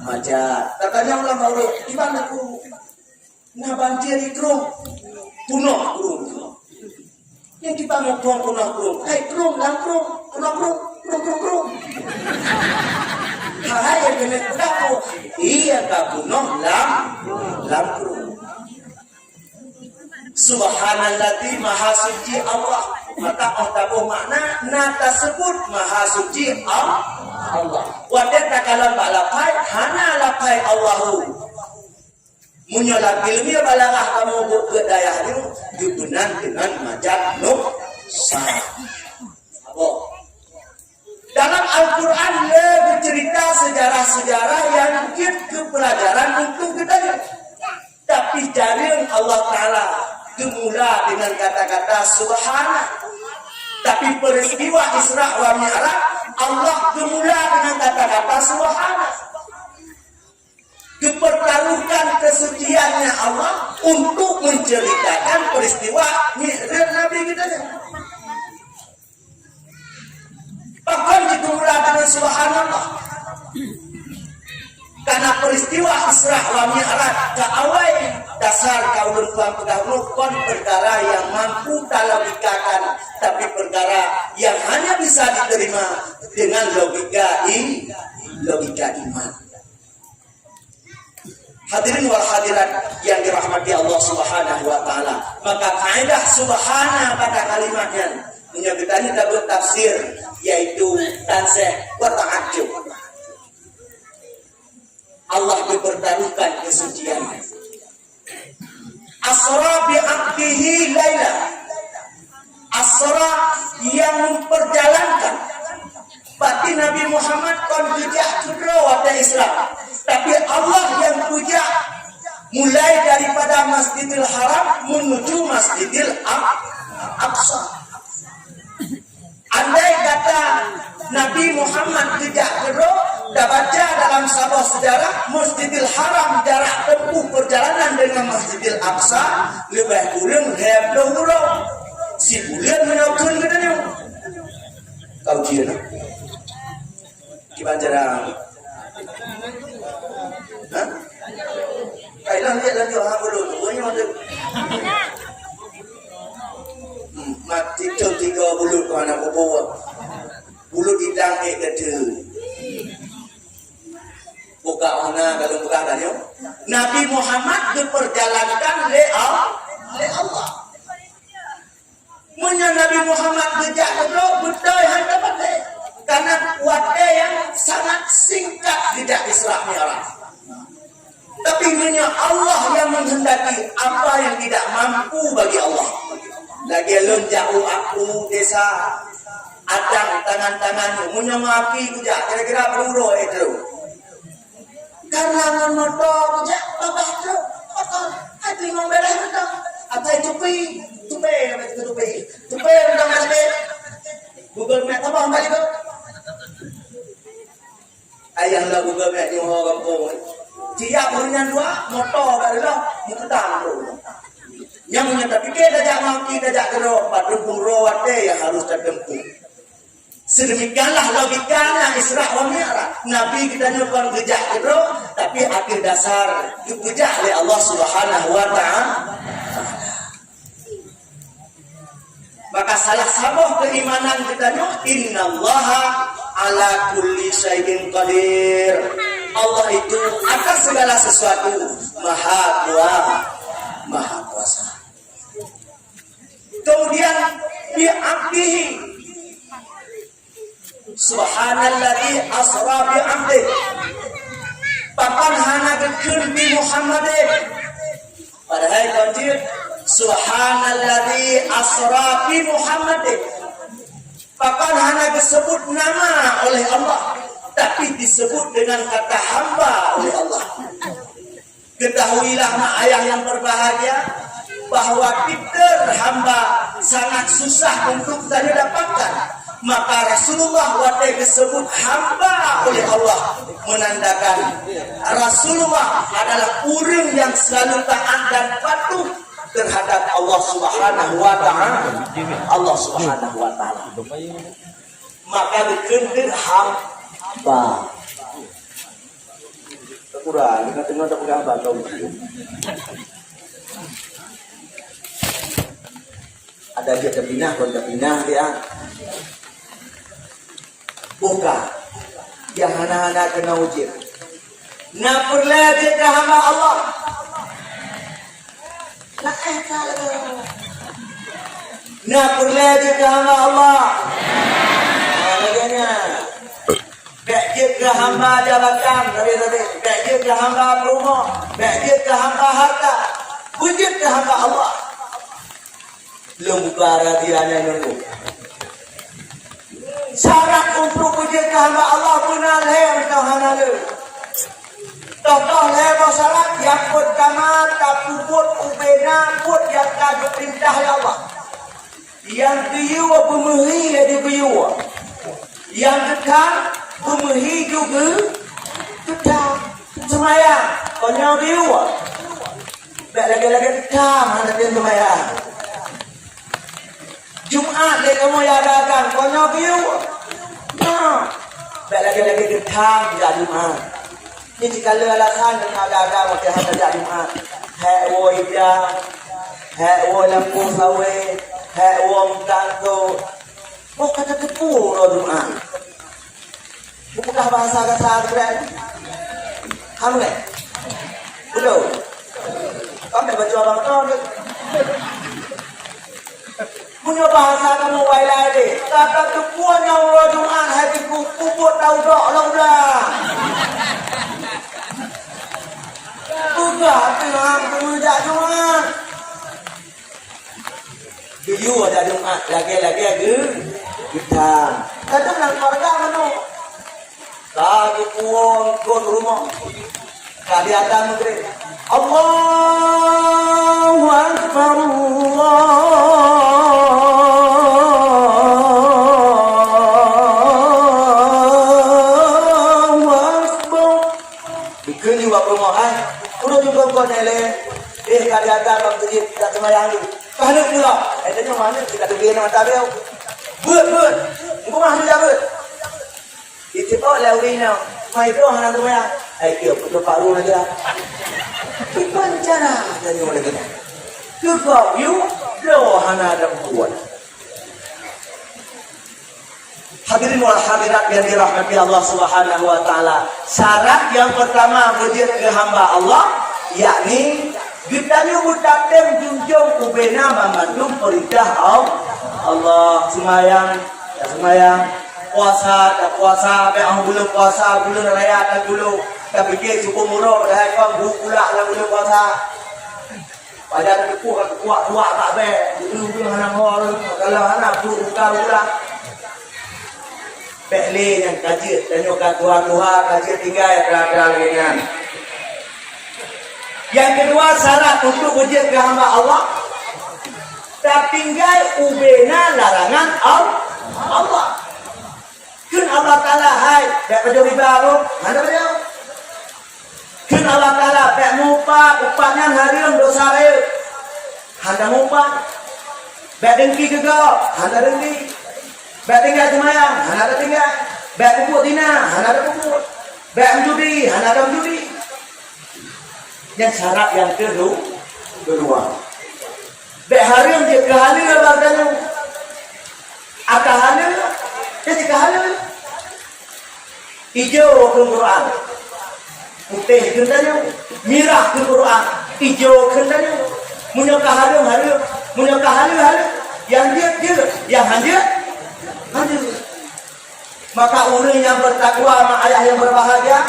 Speaker 1: majat. Katanya ulang baru iban aku. Nah banjir ikrum. Punah krum. Yang kita ngomong punah krum. Hai krum, lang krum, punah krum. Hai yang kena kamu. Iya kapunah lam krum. Subhanalladzi maha suci Allah. Maka tabuh makna nata sebut maha suci Allah. Wadah takalan balapai hana lapai Allahu. Munyola ilmi balagah kamu berdaya hadir dibenan dengan majad sah. Apa? Dalam Al-Quran lebih cerita sejarah-sejarah yang mungkin kepelajaran untuk kita. Tapi jaring Allah Ta'ala dimula dengan kata-kata subhana. Tapi peristiwa Isra wa Mi'raj Allah dimula dengan kata-kata subhana. Dipertaruhkan kesuciannya Allah untuk menceritakan peristiwa Mi'raj Nabi kita. Bahkan dimula dengan subhanallah. Karena peristiwa Isra wa Mi'raj kaawai dasar kaulun tuan pedahulu kon perkara yang mampu talabikakan, tapi perkara yang hanya bisa diterima dengan logika iman. Hadirin wal hadirat yang dirahmati Allah Subhanahu wa taala. Maka kaidah subhana pada kalimatnya menyebutkannya dalam tafsir yaitu tansih wa ta'ajjub. Allah dipertaruhkan kesuciannya. Asra bi'abdihi laila. Asra yang memperjalankan. Berarti Nabi Muhammad kon puja kudro wata Islam. Tapi Allah yang puja mulai daripada Masjidil Haram menuju Masjidil Aqsa. Andai kata Nabi Muhammad tidak kudro, dah baca dalam sebuah sejarah Masjidil Haram jarak tempuh perjalanan dengan Masjidil Aqsa lebih kurang 20 bulan. Si bulan menakun katanya. Kau dia nak? Kiban jarang. Hah? Kailah lihat lagi orang belum. Punya ada. Mati tu 3 bulan kau nak bawa. Bulu hidang kata. Buka mana kalau buka tadi. Nabi Muhammad diperjalankan oleh Allah. Munya Nabi Muhammad kerja betul yang dapat karena waktu yang sangat singkat tidak Isra Mi'raj. Tapi munya Allah yang menghendaki apa yang tidak mampu bagi Allah. Lagi alun jauh aku desa adang tangan-tangannya munya maafin kerja kira-kira perlu itu. Karena motor je babah tu motor hati membelah tu atai tupi rendang tadi Google Map apa kali tu ayah lah Google Map ni orang kampung dia punya dua motor adalah mutan tu yang punya tapi kita tak kena padung rawat yang harus tertempuh. Sedemikianlah logikanya Isra wa Mi'raj. Nabi kita nyuruh kerja itu, tapi akhir dasar dipuja oleh Allah Subhanahu wa taala. Maka salah satu keimanan kita innallaha ala kulli syai'in qadir. Allah itu atas segala sesuatu maha kuasa. Kemudian bi'abdihi Subhanalladzi asra bi'amdih. Papan hana gekun bi Muhammadin. Padahal konjir Subhanalladzi asra bi Muhammadin. Papan hana disebut nama oleh Allah, tapi disebut dengan kata hamba oleh Allah. Ketahuilah mak ayah yang berbahagia bahwa kita hamba sangat susah untuk kita dapatkan. maka Rasulullah waktu disebut hamba oleh Allah, menandakan Rasulullah adalah orang yang selalu taat dan patuh terhadap Allah Subhanahu wa taala. Allah Subhanahu wa taala. Maka dikendir hamba. Kurang, kita tengok tak pegang hamba. Ada dia terpinah, kon terpinah dia. Bukan. Yang anak-anak kena ujian. Nak perlah dia ke hamba Allah. Nak nak perlah dia ke hamba Allah. Bagaimana? Baik dia ke hamba jabatan, tapi baik dia ke hamba rumah, baik dia ke hamba harta, wujud ke hamba Allah. Belum buka radiannya nunggu. Syarat untuk wujud ke hamba Allah benar yang tahanan lu. Tokoh lebar syarat yang pertama tak puput ubena put yang kagak perintah Allah. Yang kedua pemehi ada kedua. Yang ketiga pemehi juga tetap semayang. Konyol kedua. Tak lagi-lagi tetap ada yang semayang. Jumat dia kamu yang dagang konyol kedua. Tak lagi-lagi tetap tidak Jumat. Ini jika alasan dengan dagang waktu hari tidak Jumat. Hei woi dia, hei woi lampu sawe, hei woi mengkanto. Oh kata tepu roh Jumat. Bukankah bahasa kata keren? Kamu ni? Belum? Kamu tak baca abang tahu ni? Punya bahasa kamu wailai deh. Kata tepu yang roh Jumat hati kubur tahu dok lah udah. Bukan tenang penujak Jumat. Biu ada Jumat lagi-lagi ada kita. Kadang nak keluarga mana? Lagi puang kon rumah. Kali ada negeri. Allahu Akbar Allahu Akbar. Dikeni wa pemohon. Udah juga kau nilai. Kali ada bang tujuh tak semayang ni. Kahana pula. Tanya mana kita tu nama tabiau. Buat. Engkau mana dia buat? Itu lah urina. Mai tu hana tu ya. Ayo putu paru aja. Ipan cara tanya mana kita. Kau you lo hana ada buat. Hadirin wal hadirat yang dirahmati Allah Subhanahu wa taala. Syarat yang pertama wujud ke hamba Allah yakni kita ni mutatem junjung ubena memandung perintah Allah. Semayang puasa tak puasa beang bulan puasa bulan raya tak dulu tak fikir cukup murah dah kau bulan lah bulan puasa pada kuat tak baik dulu hana hol kalau hana buka Pekli yang kaji tanya kat Tuhan kaji tinggal kerana dengan. Yang kedua syarat untuk wujud ke hamba Allah tak tinggal ubena larangan Allah. Kun Allah Taala hai tak pada riba tu mana dia? Kun Allah Taala tak mupa upahnya harian dosa dia. Handa mupa. Tak dengki juga, handa dengki. Tak tinggal semayang, handa ada tinggal. Tak pupuk tina, handa ada pupuk. Tak menjudi, handa ada menjudi. Yang syarat yang kedua. Tak harian dia kehalil baganya. Akal halil. Jadi kehalil hijau ke Quran putih kendanya merah ke Quran hijau kendanya punya kehalil punya kehalil yang dia yang hadir maka orang yang bertakwa sama ayah yang berbahagia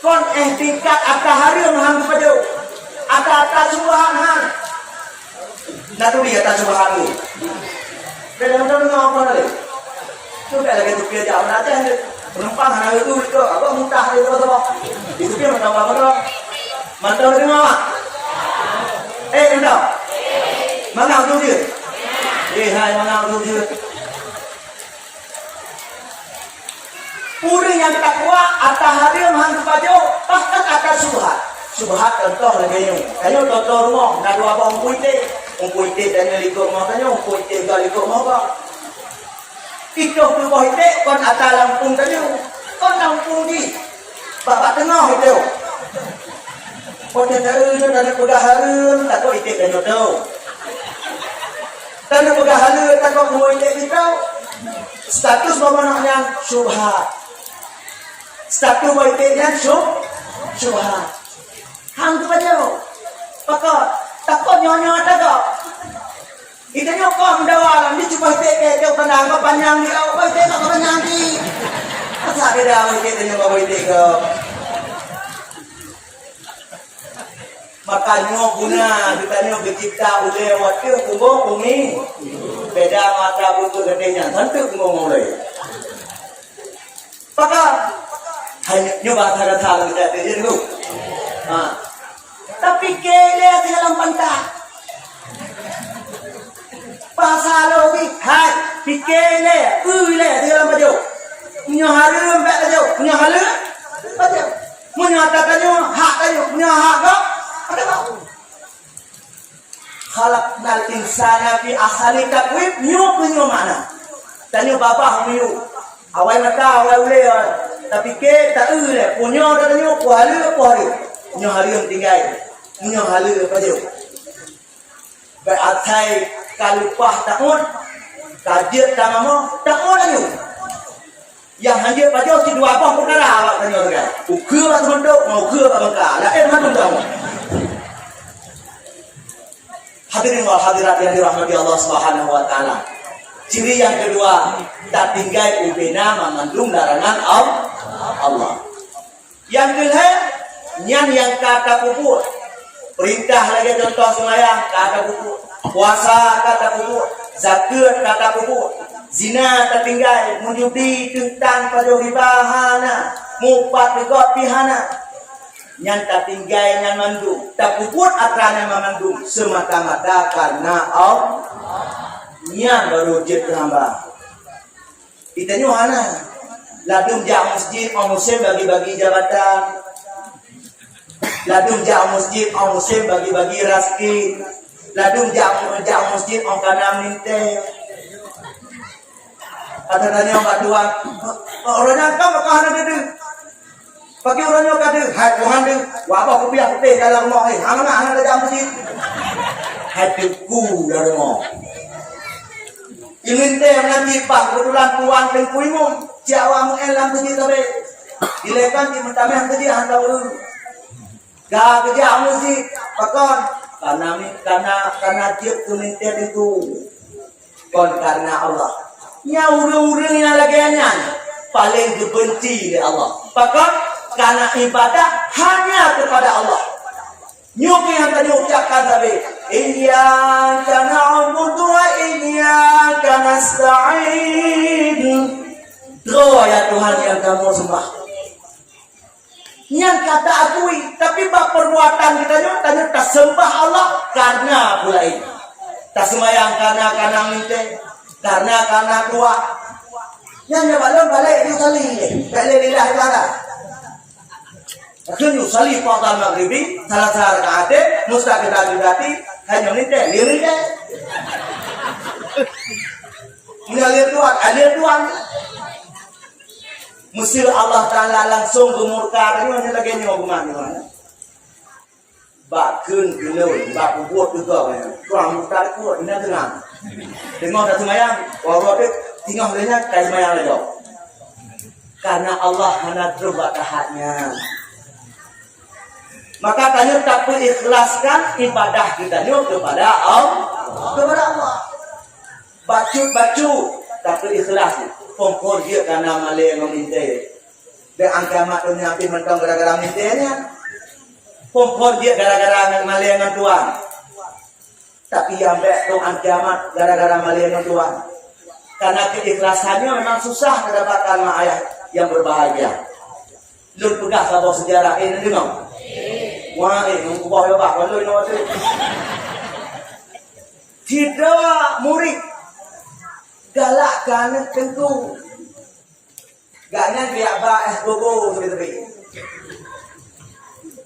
Speaker 1: kon tingkat akal halil hang kepada akal subhan nak tu dia tak subhan Kadang-kadang apa lagi? Sudah lagi tu dia jauh aja. Penumpang hanya itu apa muntah itu apa? Itu dia mana? Mantau dari mana? Mantau. Mana tu dia? Hai mana tu dia? Hari yang takwa atas hari hang kepajo bahkan atas subhat. Subhat contoh lagi ni. Kanyo contoh rumah nak dua abang kuite dan likut rumah kanyo kuite gal likut rumah ba. Itu tu kuite kon atas Lampung kanyo. Kon Lampung di babak tengah itu. Kon tahu dan pegang harun tak kau ite kanyo tahu. Dan pegang harun tak kau kuite kita. Status bamanaknya subhat. Status baiknya subhat. Hang tu aja. Pakak takut nyonya ada kok. Itu nyokong dalam dia cuma teke kau pandang kau panjang dia kau teke kau panjang di. Masa dia dah teke dia kau teke. Makanya guna kita ni bercipta oleh waktu kumbang bumi. Beda mata buku gedenya, tentu kumbang oleh. Pakak hanya nyoba cara-cara kita jadi dulu. Tapi kele di dalam pantai. Pasal lagi, hai, pikele, di dalam baju. Punya harum tak baju, punya harum baju. Punya takkannya hak baju, punya hak kau. Ada kau. Khalaqnal insana fi ahsani taqwim, nyu mana? Tanya bapa nyu. Awal mata awal ule. Tapi ke tak le, punya dah nyu kuali. Punya harum tinggal. Punya halu apa dia? Beratai kalupah takun, kajian tamamu takun ayu. Yang hanya pada si dua apa perkara awak tanya kan? Ukur atau bentuk, mau ukur atau bengkak? Lain mana tahu? Hadirin wal hadirat yang dirahmati Allah Subhanahu Wa Taala. Ciri yang kedua, tak tinggal ubena memandung larangan Allah. Yang kedua, yang kata kubur. Perintah lagi contoh sembahyang kata buku, puasa kata buku, zakat kata buku, zina tertinggal, menjudi tentang pada ribahana, mupat dekat pihana, yang tertinggal yang mandung, tak puput akan yang memandung semata-mata karena Allah, yang baru jadi hamba. Itanya mana? Ladung jak masjid, orang muslim bagi-bagi jabatan. Ladung jak masjid orang muslim bagi-bagi rezeki. Ladung jak masjid orang kana minta. Katanya orang tuan, orangnya kau makan ada tu. Bagi orangnya kata, hai Tuhan tu, apa aku biar putih dalam rumah ni. Hang ada jak masjid. Hai tuku dalam rumah. Ingin teh nanti pak kebetulan tuan dan kuimu, Jawa mengelam masjid tapi. Dilekan di mentame hang tadi hang tahu. Gak kerja musik, pakon karena dia kemintaan itu, kon karena Allah. Nya urang-urang yang lagiannya paling dibenci oleh Allah. Pakon karena ibadah hanya kepada Allah. Nyuki yang tadi ucapkan tadi, Iyyaka na'budu wa iyyaka nasta'in. Doa ya Tuhan yang kamu sembah. Yang kata akui, tapi bab perbuatan kita tanya tak sembah Allah karena pula ini. Tak sembahyang karena minta, karena doa. Yang balik itu sali, balik lilah ibadah. Akhirnya sali pada maghribi, salah rakaat, mustaqil berarti hanya minta, lirik. Mengalir Tuhan. Mesti Allah Ta'ala langsung gemurka ni mana lagi ni orang mana? Bakun gelo, bak buat juga kan. Kurang murka kuat ini tenang. Tengok dah semayang, orang tu tinggal dia kai semayang lagi. Karena Allah hanya terbuat hanya. Maka tanya tak ikhlaskan ibadah kita ni kepada Allah. Bacu tak ikhlas. Kompor dia karena malay meminta. Dan angkamat dunia api mentang gara-gara mintanya. Kompor dia gara-gara malay dengan Tuhan. Tapi yang baik tu angkamat gara-gara malay dengan Tuhan. Karena keikhlasannya memang susah mendapatkan ayah yang berbahagia. Lu pegang sabah sejarah ini dengar. Wah, ngubah ya pak, kalau ini waktu. Tidak murid. Galak kan tentu Gaknya dia ba es gogo tepi-tepi.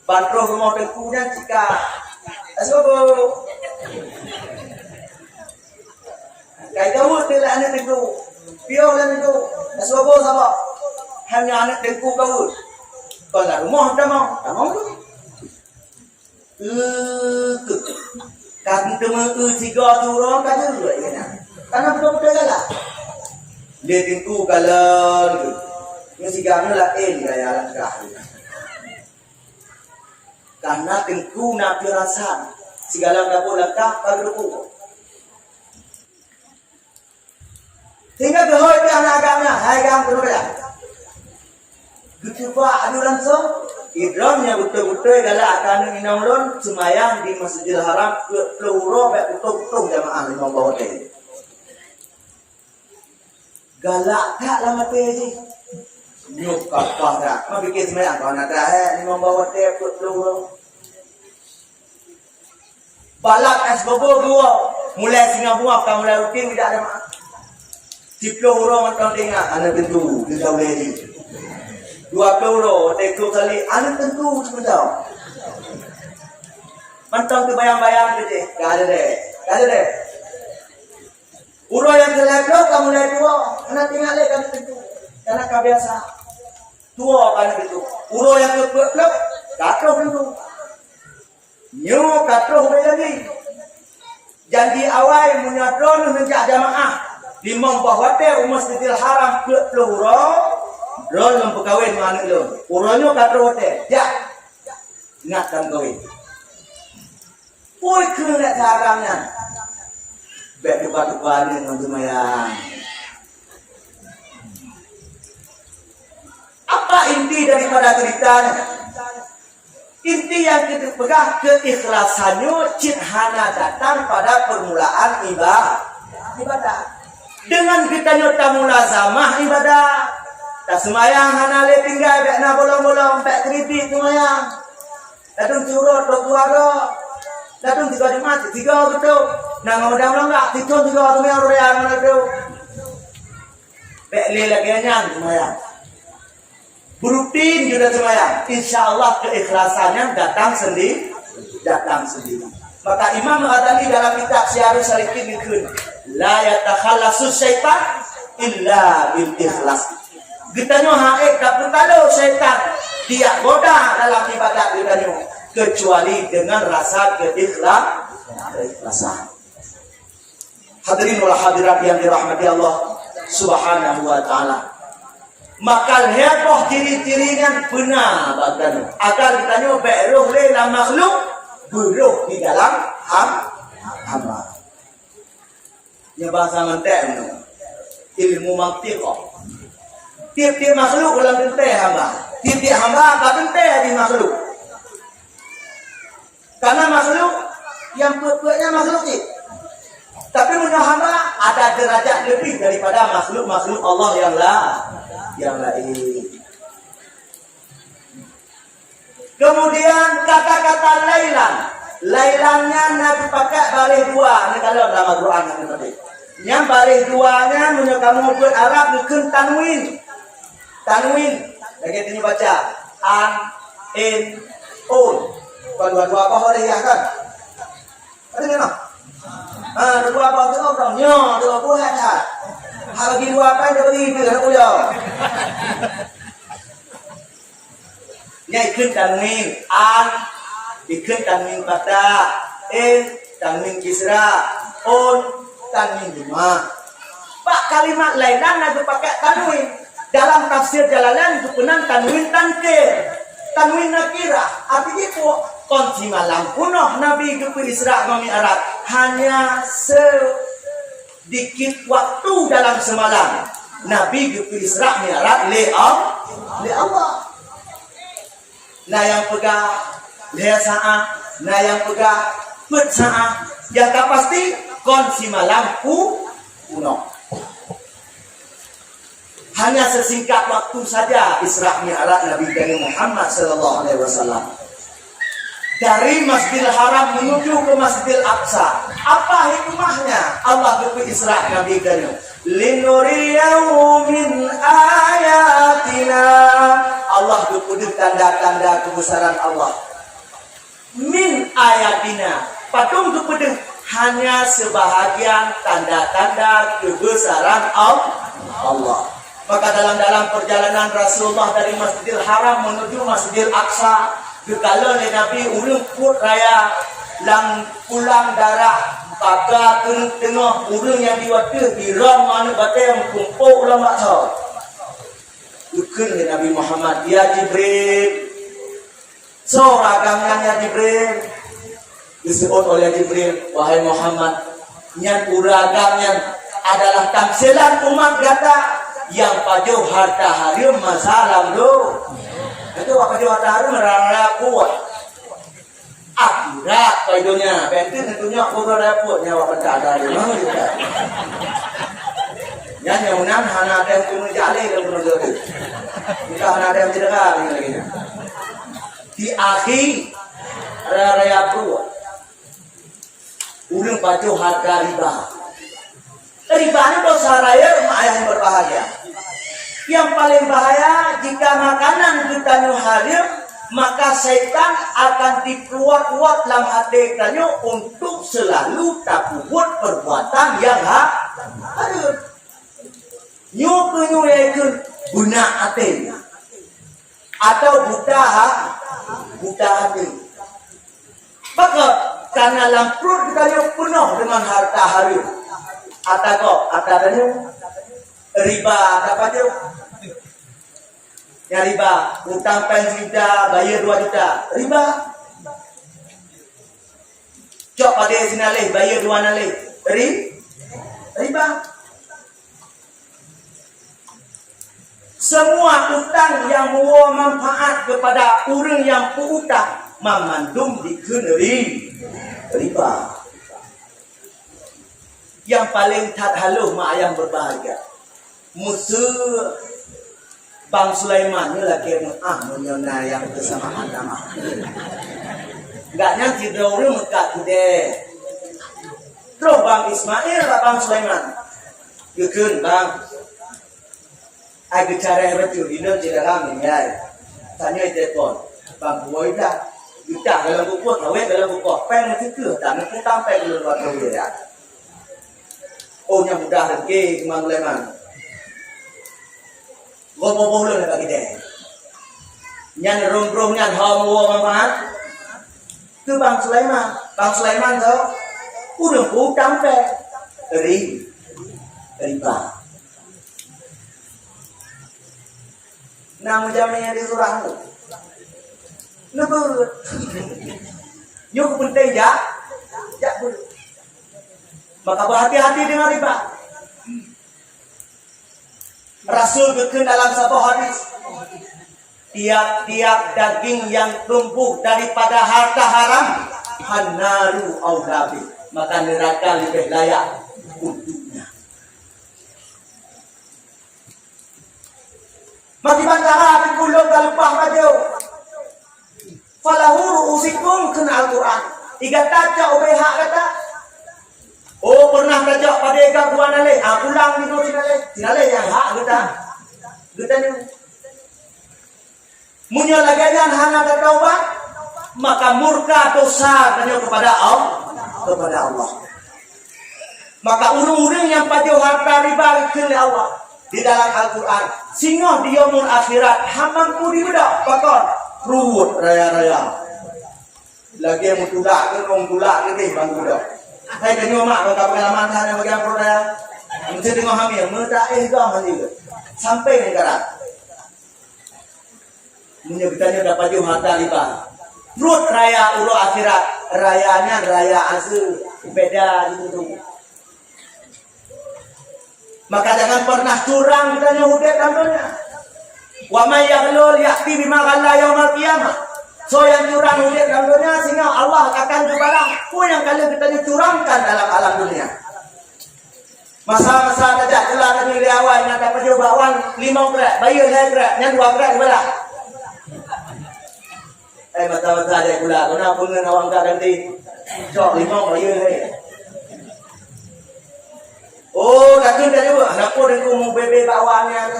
Speaker 1: Bantroh rumah tengkunya jika es gogo. Kayak jauh tidak anak tengku. Piau dan tengku. Es gogo sama. Hanya anak tengku kau. Kalau rumah tak mau tu. Kan teman tiga tu orang kan juga ya. Karena betul-betul lah. Dia tengku kalau yang si kami lah gaya langkah. Karena tengku nak pirasan segala dapur langkah kagruku. Sehingga behoi ke anak agamnya, hai agam kerja. Gitu pak adu langsung. Idramnya betul-betul galak akan inamlon semayang di Masjidil Haram peluro baik utuh-utuh jamaah lima bawa teh. Galak tak lama teh ni. Nyuk kapal tak. Mak bikin semayang kau nak dah lima bawa teh peluro. Balak es bobo dua. Mulai Singapura kau mulai rutin tidak ada mak. Di peluro macam tengah anak tentu di jauh lagi. 2 peluru, tekuk kali, anak tentu sebentar. Mantap tu bayang-bayang tu je. Gak ada deh. Uro yang kelihatan kamu lihat tua, anak tinggal leh kamu tentu. Karena kau biasa tua kan itu. Uro yang kelihatan, kacau tentu. Nyu kacau lagi. Janji awal munyadron menjak jamaah di Membahwate Masjidil Haram peluru. Ron yang pekawin mana lo? Uronyo kata hotel, ya, ingatkan kawin. Poi kena caranya, bek debat-debat dengan lumayan. Apa inti daripada ceritanya? Inti yang kita pegang keikhlasannya, cithana datang pada permulaan ibadah. Dengan kita nyata mulazamah ibadah. Tak semayang hanale tinggal bek na bolong-bolong bek kritik semayang. Datung curut dok keluarga. Datung tiga mati tiga betul. Nang ngomong enggak tiga tu yang royan mana tu. Bek le lagi nyang semayang. Berutin juga semayang. Insyaallah keikhlasannya datang sendiri. Maka Imam Ghazali dalam kitab Syiarus Salikin dikun la yatakhallasu syaitan illa bil ikhlas. Getanya haik tak bertalo syaitan dia goda dalam ibadat getanya kecuali dengan rasa keikhlasan. Hadirin wal hadirat yang dirahmati Allah Subhanahu wa taala. Maka heboh ciri-cirinya benar badan agar getanya beruh le dalam makhluk beruh di dalam hamba. Yang bahasa mentek ilmu mantiqah. Tiap-tiap makhluk dalam bentai hamba. Tiap-tiap hamba tak bentai di makhluk. Karena makhluk yang kuat-kuatnya makhluk ni. Tapi menurut hamba ada derajat lebih daripada makhluk-makhluk Allah yang lain. Kemudian kata-kata lailan. Lailannya Nabi pakai balik dua. Ini kalau dalam Al-Quran yang balik duanya menurut kamu pun Arab bukan tanwin. Tanwin, lagi ini baca an, in, on. Dua-dua apa hari ya kan? Ada ni nak? Dua apa tu orang? Nyo, dua buah dah. Bagi dua apa dia bagi itu nak punya. Nyai ikut tanwin an, ikut tanwin pada, in, tanwin kisra, on, tanwin lima. Pak kalimat lainan ada pakai tanwin. Dalam tafsir Jalalain itu penang tanwin tankir, tanwin nakira. Artinya itu kunci malam punah Nabi ke Isra Mi'raj hanya sedikit waktu dalam semalam. Nabi ke Isra Mi'raj le Allah. Nah yang pegang le saat, nah yang pegang pet saat, yang tak pasti kunci malam punah. Hanya sesingkat waktu saja Isra Mi'raj Nabi Muhammad sallallahu alaihi wasallam. Dari Masjidil Haram menuju ke Masjidil Aqsa. Apa hikmahnya Allah ke Isra Nabi linuriyahu min ayatina. Allah berkudu tanda-tanda kebesaran Allah. Min ayatina. Patung berkudu hanya sebahagian tanda-tanda kebesaran Allah. Maka dalam perjalanan Rasulullah dari Masjidil Haram menuju Masjidil Aqsa, dikala Nabi urung put raya lang pulang darah paga tengah urung yang diwakil di ram mana batai yang kumpul ulama tahu. Dukun Nabi Muhammad, ya Jibril. So agangnya ya Jibril. Disebut oleh Jibril, wahai Muhammad, nyan uragamnya adalah tamsilan umat kata yang pajo harta harum masalah lo. Itu apa pajo harta harum merara kuat. Akhirat pajonya, penting tentunya aku repot nyawa pentada dia mau juga. Yang munan hana ada yang punya jale dan punya jale. Kita hana ada yang tidak lagi. Di akhir raya kuat. Urang pajo harga riba. Riba ini dosa raya yang berbahaya. Yang paling bahaya jika makanan kita hadir, maka setan akan dikeluar-keluar dalam hati kita untuk selalu tak buat perbuatan yang hadir. Nyu guna hati atau buta hati. Maka karena dalam perut kita penuh dengan harta harum. Atau riba apa tu? Ya riba, utang juta, bayar 2 juta, riba. Cok pada sini alih, bayar 2 alih, riba. Semua utang yang membawa manfaat kepada orang yang berutang memandung dikenali riba. Yang paling haluh mak yang berbahagia. Musuh Bang Sulaiman ni lagi menyona yang kesamaan nama. Enggaknya tidak orang mekat dia. Terus Bang Ismail lah Bang Sulaiman. Yukun Bang. Aku cara betul ini tidak kami ya. Tanya telepon. Bang Boy dah. Kita dalam buku, kawin dalam buku. Peng mesti tu, tak nak pun sampai ke luar tu dia. Oh yang mudah rezeki Bang Sulaiman. Gopo-gopo nak bagi dia. Nyan rom-rom nyan hawa manfaat. Tu Bang Sulaiman. Bang Sulaiman tu udah hutang pe. Riba. Nama jamnya di surah tu. Nebut. Nyuk penting ya. Boleh. Maka berhati-hati dengan riba. Rasul berkata dalam satu hadis, tiap-tiap daging yang tumbuh daripada harta haram, hanaru aulabi, maka neraka lebih layak untuknya. Mati bandara dikulung kalupah baju. Falahu ru'usikum kena Al-Quran. 3 taca UBH kata. Oh pernah taca pada eka buan alih. Pulang di sini alih. Sini alih yang hak kita. Kita ni. Munya lagi yang hana bertaubat. Maka murka dosa hanya kepada Allah. Maka urung-urung yang pajuh harta riba ke Allah. Di dalam Al-Quran. Singoh di yaumul akhirat. Hamam pudi budak. Pakon. Ruwut raya-raya. Lagi yang tulak ke orang tulak ke deh bang budak. Hai tengok mak kalau pengalaman sana bagi apa raya. Mesti tengok hamil, mereka gam hamil. Sampai negara. Punya bertanya dapat jauh harta riba. Ruwut raya uro akhirat. Rayanya raya asal beda gitu. Maka jangan pernah curang kita nyuhudek contohnya. Wa may yaghlul ya'ti bima ghalla yaumil qiyamah. So yang curang hudek dalam dunia sehingga Allah akan berbalas pun yang kalian kita curangkan dalam alam dunia. Masa-masa tajak kelar dari awal yang dapat bawan 5 gerak, bayar 2 gerak, yang 2 gerak belah. Mata-mata ada gula, kena pun dengan awang tak ganti. Sok 5 bayar Oh, kaki dah juga. Nak pun dengan umum bebe bawaannya.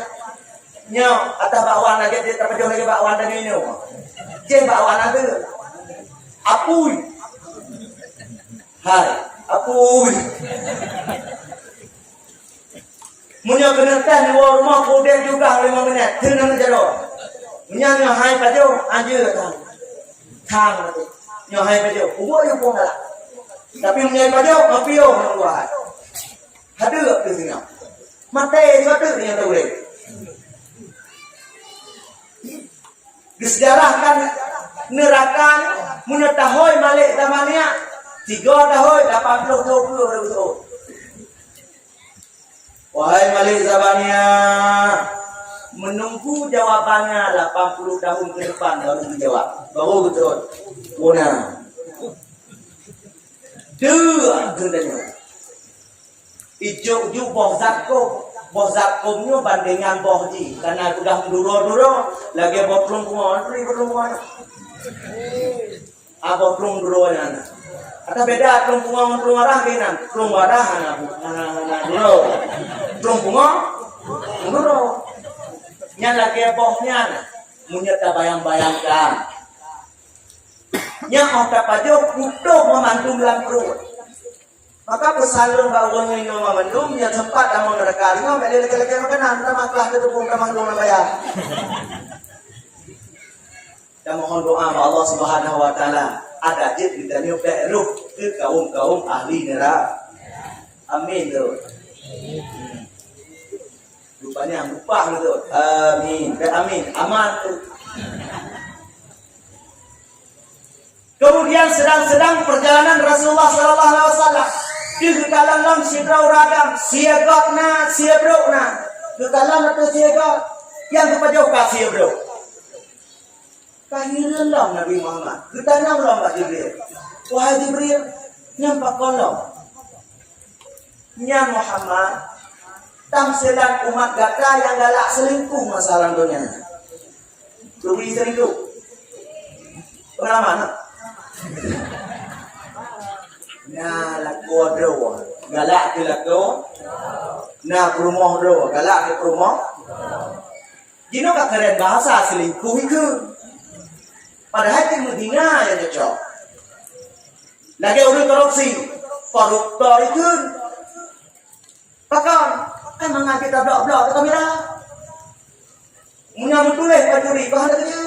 Speaker 1: Nyo, atas bawaan lagi dia terpejuh lagi bawaan tadi ni. Je bawaan ada. Apui. Hai, apui. Munya kena teh ni rumah kodek juga 5 minit. Tenang jero. Munya nyo hai pajo anje tang. Tang tu. Nyo hai pajo. Ubo yo pun lah. Tapi munya pajo ngapio nang buat. Ada ke sini. Mate suatu yang tahu deh. Disejarahkan neraka munya tahoy malik zamannya 3 tahoy 80 20 betul. Wahai malik zamannya menunggu jawabannya 80 tahun ke depan baru dijawab. Baru betul. Bona. Dua gendanya. Ijuk boh zakkumnya bandingan boh ji karena sudah duro lagi botlong kumon botlong duro nya ada beda tlong kumon tlong arah kinan tlong arah na duro tlong kumon duro nya lagi bohnya munya ta bayang-bayangkan nya otak pajo kudo memandu dalam perut. Maka pesalur bawa nyonya mamandum ya tempat yang mereka lima beli lagi makanan sama kelas ketepung kamang dong bayar. Dan mohon doa Allah Subhanahu wa taala ada jid kita ni ruh ke kaum ahli neraka. Amin tu. Rupanya lupa gitu. Amin. Amin. Aman tu. Kemudian sedang perjalanan Rasulullah sallallahu alaihi wasallam di dalam sidrau ragam siagotna siabrokna di dalam itu siagot yang kepada siabrok kahiran lah Nabi Muhammad kita nampak Pak Jibril wahai Jibril nyampak kolom nya Muhammad tamsilan umat gata yang galak selingkuh masalah dunia lebih selingkuh pengalaman na laku do galak ke laku na rumah do galak ke rumah gino ka keren bahasa selingkuh itu padahal itu Medina yang cocok lagi urut korupsi koruptor itu pakon emang kita blok-blok ke kamera munya tulis pacuri kau ada kerja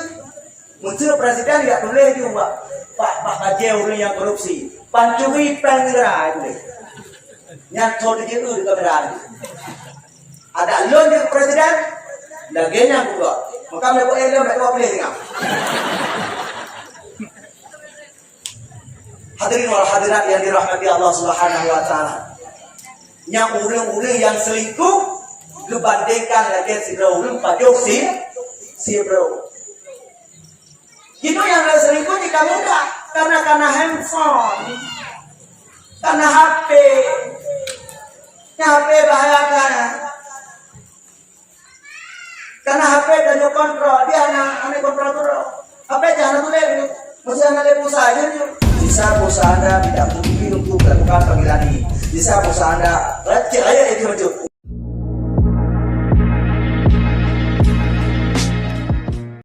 Speaker 1: muncul presiden tidak tulis juga Pak Kajeu yang korupsi pancuri pengira itu nyantol di itu di kamera ada loan di presiden lagenya juga maka mereka mereka boleh tengah hadirin wal hadirat yang dirahmati Allah Subhanahu wa taala yang urang-urang yang selingkuh dibandingkan lagi si urang pajok si bro itu yang selingkuh jika mudah karena handphone karena HP bahayakan karena HP dan kontrol dia anak kontrol terus HP jangan tulis mesti anak pulsa aja bisa pulsa Anda tidak mungkin untuk melakukan panggilan ini bisa pulsa Anda receh aja itu